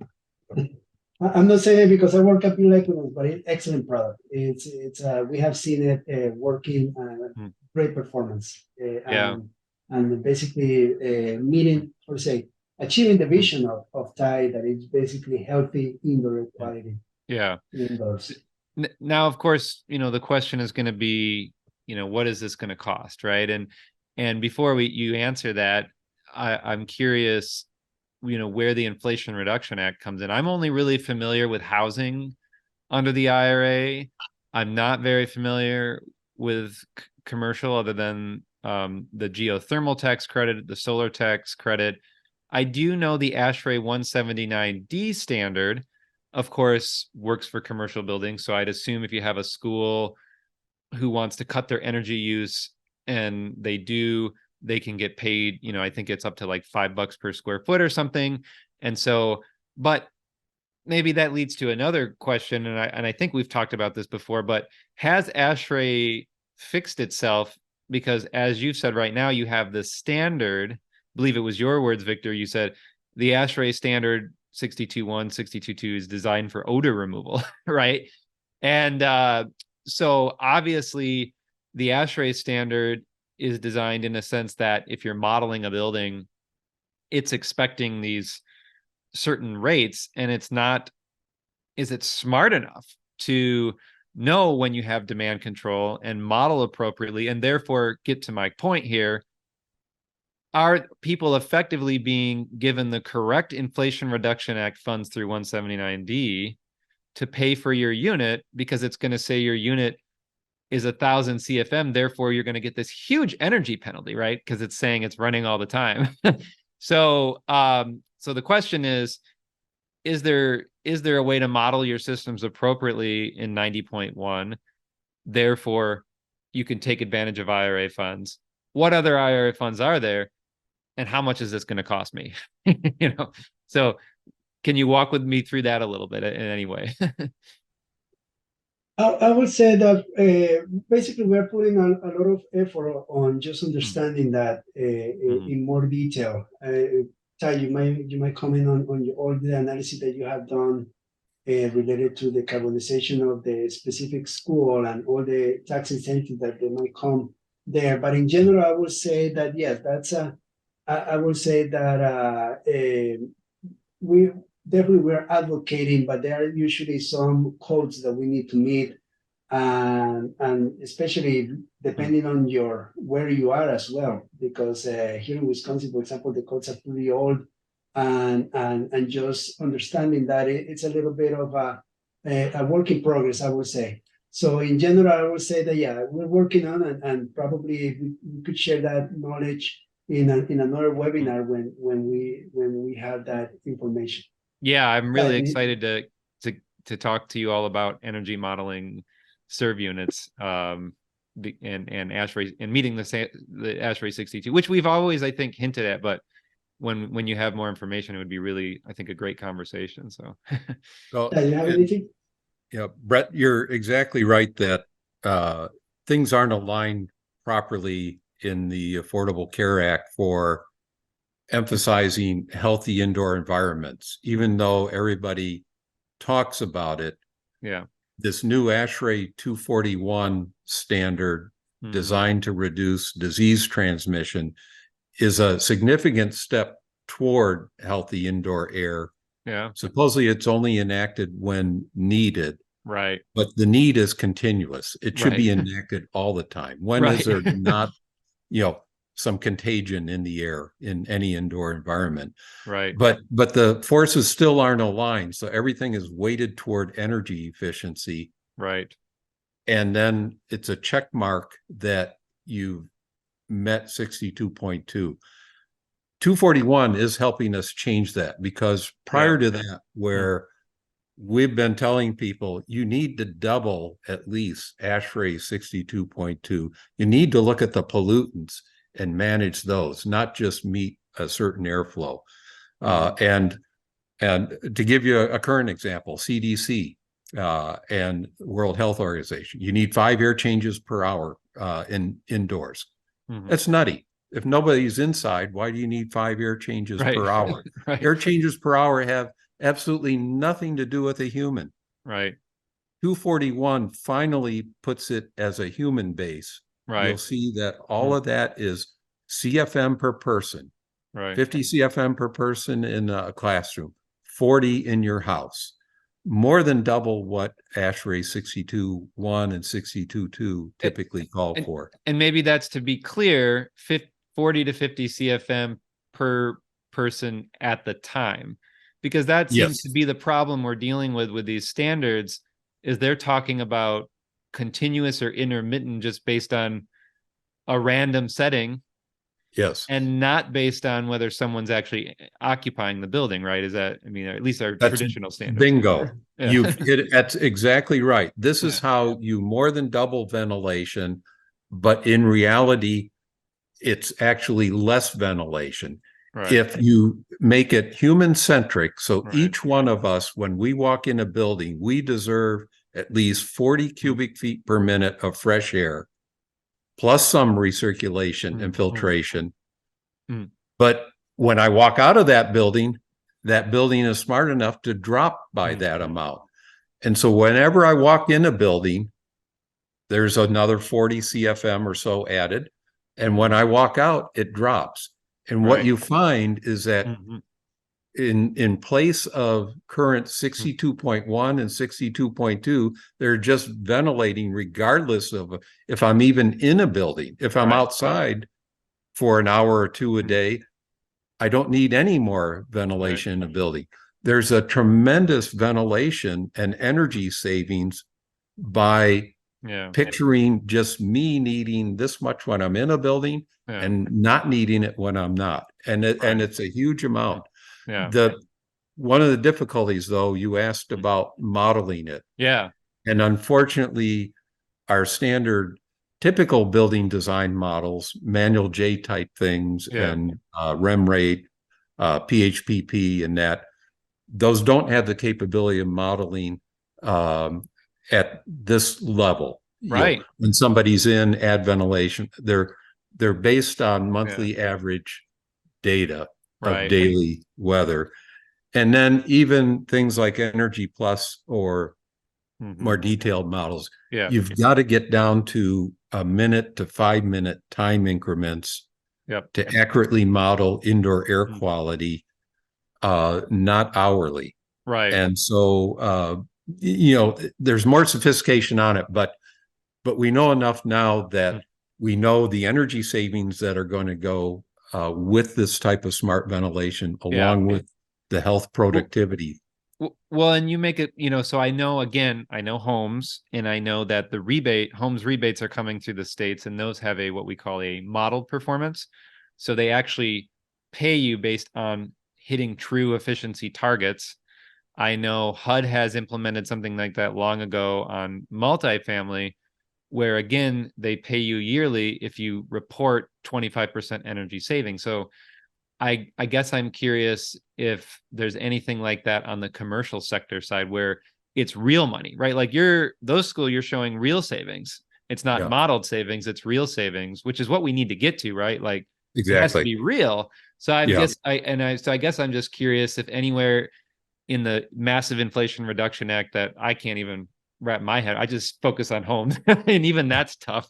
I'm not saying it because I work at Bill Equinox, but it's excellent product. It's we have seen it working, great performance, and basically meeting, or say, achieving the vision of TIE, that it's basically healthy indoor air quality. Yeah. Indoors. Now, of course, the question is going to be, what is this going to cost, right? And before you answer that, I'm curious, where the Inflation Reduction Act comes in. I'm only really familiar with housing under the IRA. I'm not very familiar with commercial, other than the geothermal tax credit, the solar tax credit. I do know the ASHRAE 179D standard, of course, works for commercial buildings. So I'd assume if you have a school who wants to cut their energy use, and they can get paid, I think it's up to like $5 per square foot or something. And so, but maybe that leads to another question. And I think we've talked about this before, but has ASHRAE fixed itself? Because as you've said, right now you have the standard, I believe it was your words, Victor, you said the ASHRAE standard 62.1, 62.2 is designed for odor removal, right? And so obviously the ASHRAE standard is designed in a sense that if you're modeling a building, it's expecting these certain rates, and it's not, is it smart enough to know when you have demand control and model appropriately, and therefore get to my point here. Are people effectively being given the correct Inflation Reduction Act funds through 179D to pay for your unit, because it's going to say your unit is 1,000 CFM, therefore you're going to get this huge energy penalty, right? Because it's saying it's running all the time. So the question is there a way to model your systems appropriately in 90.1? Therefore, you can take advantage of IRA funds. What other IRA funds are there? And how much is this going to cost me? So can you walk with me through that a little bit in any way? I would say that basically we're putting a lot of effort on just understanding that in more detail. Ty, you might comment on all the analysis that you have done related to the carbonization of the specific school and all the tax incentives that they might come there. But in general, I would say that yes, I would say that we're advocating, but there are usually some codes that we need to meet, and especially depending on where you are as well, because here in Wisconsin, for example, the codes are pretty old, and just understanding that it's a little bit of a work in progress, I would say. So in general, I would say that yeah, we're working on it, and probably we could share that knowledge in another webinar when we have that information. Yeah, I'm really excited to talk to you all about energy modeling serve units and ASHRAE and meeting the ASHRAE 62, which we've always, I think, hinted at, but when you have more information, it would be really, I think, a great conversation. So, do you have anything? Yeah, Brett, you're exactly right that things aren't aligned properly in the Affordable Care Act for emphasizing healthy indoor environments, even though everybody talks about it. Yeah. This new ASHRAE 241 standard designed to reduce disease transmission is a significant step toward healthy indoor air. Yeah. Supposedly it's only enacted when needed. Right. But the need is continuous. It should be enacted all the time. When is there not, some contagion in the air in any indoor environment? Right. But the forces still aren't aligned. So everything is weighted toward energy efficiency. Right. And then it's a check mark that you've met 62.2. 241 is helping us change that, because prior to that, where we've been telling people you need to double at least ASHRAE 62.2, you need to look at the pollutants and manage those, not just meet a certain airflow. And to give you a current example, CDC and World Health Organization, you need 5 air changes per hour indoors. That's nutty. If nobody's inside, why do you need 5 air changes per hour? Air changes per hour have absolutely nothing to do with a human. Right. 241 finally puts it as a human base. Right. You'll see that all of that is CFM per person. Right. 50 CFM per person in a classroom, 40 in your house. More than double what ASHRAE 62.1 and 62.2 typically call for. And maybe that's, to be clear, 40 to 50 CFM per person at the time, because that seems to be the problem we're dealing with these standards, is they're talking about continuous or intermittent just based on a random setting. Yes. And not based on whether someone's actually occupying the building, right? Is that, I mean, at least our traditional standards. Bingo. That's exactly right. This is how you more than double ventilation, but in reality, it's actually less ventilation. If you make it human-centric, so each one of us, when we walk in a building, we deserve at least 40 cubic feet per minute of fresh air, plus some recirculation and filtration. But when I walk out of that building is smart enough to drop by that amount. And so whenever I walk in a building, there's another 40 CFM or so added. And when I walk out, it drops. And what you find is that in place of current 62.1 and 62.2, they're just ventilating regardless of if I'm even in a building. If I'm outside for an hour or two a day, I don't need any more ventilation in a building. There's a tremendous ventilation and energy savings by picturing just me needing this much when I'm in a building and not needing it when I'm not. And it's a huge amount. One of the difficulties, though, you asked about modeling it. And unfortunately, our standard typical building design models, manual J type things and REM rate, PHPP and that, those don't have the capability of modeling at this level. Right. When somebody's in, add ventilation, they're based on monthly average data of daily weather. And then even things like Energy Plus or more detailed models, you've got to get down to a minute to 5 minute time increments to accurately model indoor air quality, not hourly. And so, there's more sophistication on it, but we know enough now that we know the energy savings that are going to go with this type of smart ventilation, along with the health productivity. Well, and you make it, so I know homes, and I know that the homes rebates are coming through the states, and those have what we call a modeled performance. So they actually pay you based on hitting true efficiency targets. I know HUD has implemented something like that long ago on multifamily, where again, they pay you yearly if you report 25% energy saving. So I guess I'm curious if there's anything like that on the commercial sector side where it's real money, right? Like those schools, you're showing real savings. It's not modeled savings, it's real savings, which is what we need to get to, right? Like it has to be real. So I guess I'm just curious if anywhere in the massive Inflation Reduction Act that I can't even wrap my head, I just focus on homes, and even that's tough.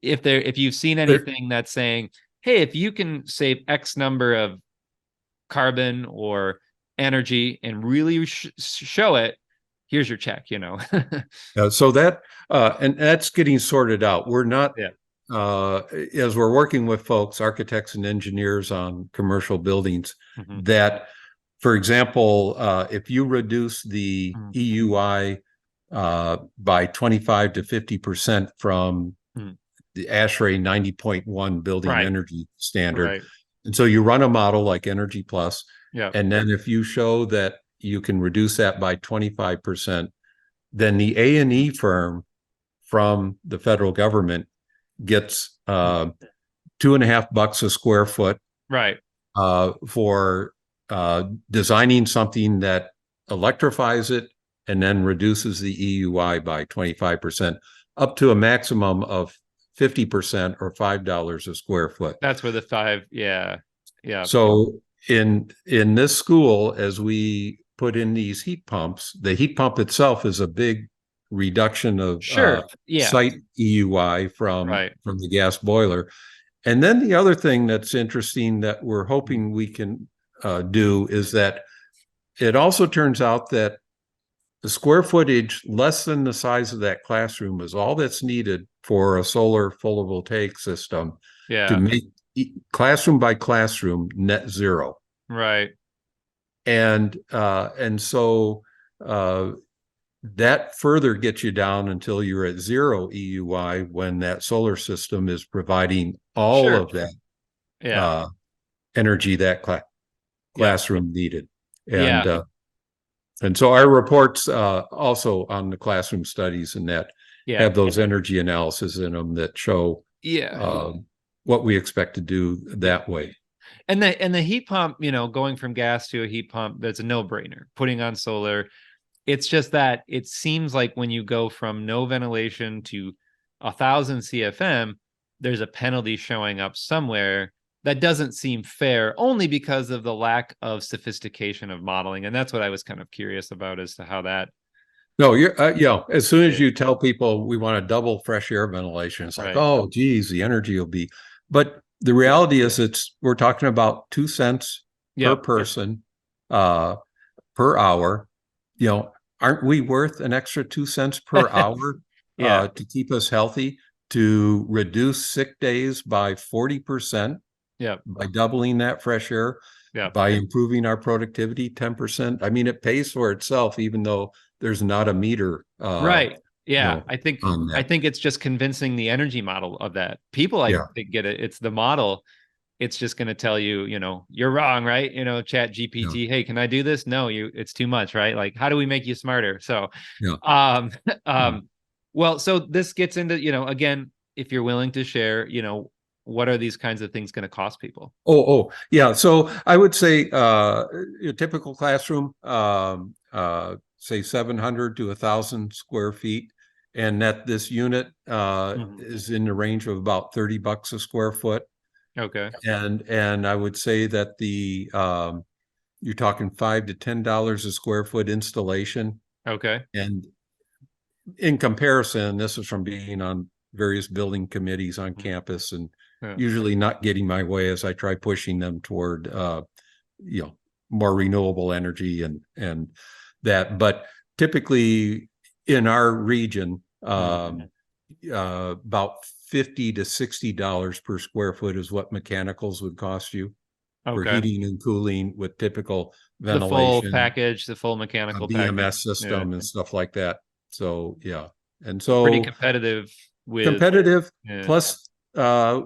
If you've seen anything that's saying, hey, if you can save X number of carbon or energy and really show it, here's your check, So that, and that's getting sorted out. We're not, as we're working with folks, architects and engineers on commercial buildings, that, for example, if you reduce the EUI by 25 to 50% from the ASHRAE 90.1 building energy standard. And so you run a model like Energy Plus. And then if you show that you can reduce that by 25%, then the A&E firm from the federal government gets $2.50 a square foot for designing something that electrifies it and then reduces the EUI by 25%, up to a maximum of 50% or $5 a square foot. That's where the 5, So in this school, as we put in these heat pumps, the heat pump itself is a big reduction of site EUI from the gas boiler. And then the other thing that's interesting that we're hoping we can do is that it also turns out that the square footage less than the size of that classroom is all that's needed for a solar photovoltaic system to make classroom by classroom net zero. And so that further gets you down until you're at zero EUI when that solar system is providing all of that energy that classroom needed. And so our reports also on the classroom studies and that have those energy analysis in them that show what we expect to do that way. And the heat pump, going from gas to a heat pump, that's a no-brainer. Putting on solar, it's just that it seems like when you go from no ventilation to 1,000 CFM, there's a penalty showing up somewhere. That doesn't seem fair, only because of the lack of sophistication of modeling. And that's what I was kind of curious about as to how that. No, you're, as soon as you tell people we want to double fresh air ventilation, it's like, oh, geez, the energy will be. But the reality is we're talking about 2 cents per person per hour, aren't we worth an extra 2 cents per hour Yeah. to keep us healthy, to reduce sick days by 40%, Yeah. by doubling that fresh air, Yeah. by improving our productivity 10%? I mean, it pays for itself, even though there's not a meter Right. Yeah. I on that. think it's just convincing the energy model of that. People, I think, get it. It's the model. It's just going to tell you, you're wrong, right? Chat GPT, hey, can I do this? No, it's too much, right? Like, how do we make you smarter? So, well, so this gets into, again, if you're willing to share, what are these kinds of things going to cost people? Yeah. So I would say a typical classroom, say 700 to 1,000 square feet, and that this unit is in the range of about $30 a square foot. Okay. And I would say that you're talking $5 to $10 a square foot installation. Okay. And in comparison, this is from being on various building committees on campus, and usually not getting my way as I try pushing them toward more renewable energy and that. But typically in our region, about $50 to $60 per square foot is what mechanicals would cost you for heating and cooling with typical ventilation, the full package, the full mechanical BMS package system and stuff like that. So and so pretty competitive plus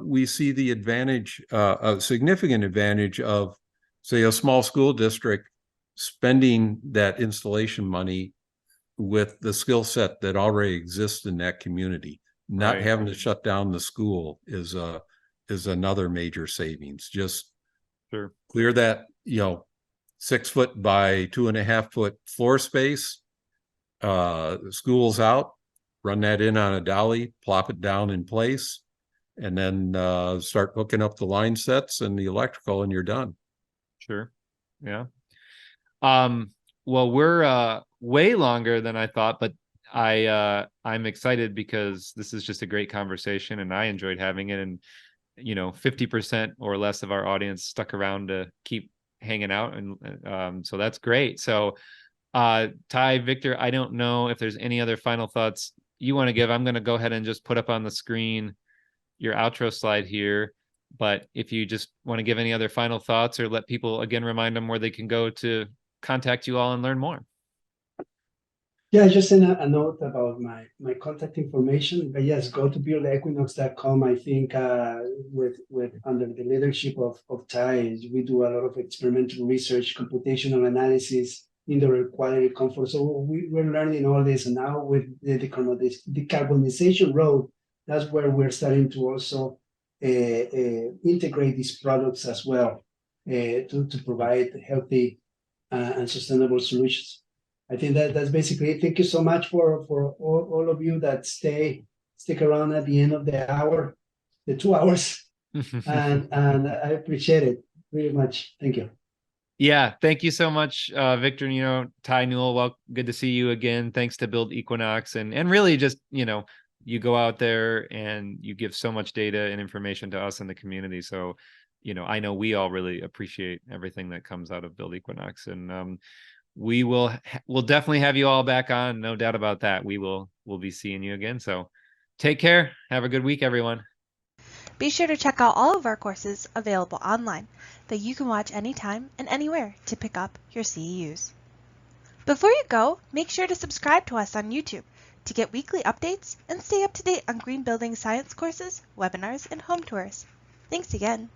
we see the advantage, a significant advantage of, say, a small school district spending that installation money with the skill set that already exists in that community. Not having to shut down the school is another major savings. Just clear that 6 foot by 2.5 foot floor space. School's out, run that in on a dolly, plop it down in place, and then start hooking up the line sets and the electrical, and you're done. Sure. Yeah. Well, we're way longer than I thought, but I'm excited because this is just a great conversation and I enjoyed having it. And 50% or less of our audience stuck around to keep hanging out, and so that's great. So Ty, Victor, I don't know if there's any other final thoughts you want to give. I'm going to go ahead and just put up on the screen your outro slide here. But if you just want to give any other final thoughts, or let people again remind them where they can go to contact you all and learn more. Yeah, just send a note about my contact information. But yes, go to buildequinox.com. I think with under the leadership of Ty, we do a lot of experimental research, computational analysis, indoor air quality, comfort. So we're learning all this, and now with the decarbonization road, that's where we're starting to also integrate these products as well to provide healthy and sustainable solutions. I think that's basically it. Thank you so much for all of you that stick around at the end of the hour, the 2 hours, and I appreciate it very much. Thank you. Yeah, thank you so much, Victor. Ty Newell, well, good to see you again. Thanks to Build Equinox, and really just you go out there and you give so much data and information to us in the community. So I know we all really appreciate everything that comes out of Build Equinox, and we'll definitely have you all back on, no doubt about that. We'll be seeing you again. So take care. Have a good week, everyone. Be sure to check out all of our courses available online that you can watch anytime and anywhere to pick up your CEUs. Before you go, make sure to subscribe to us on YouTube to get weekly updates and stay up to date on green building science courses, webinars, and home tours. Thanks again.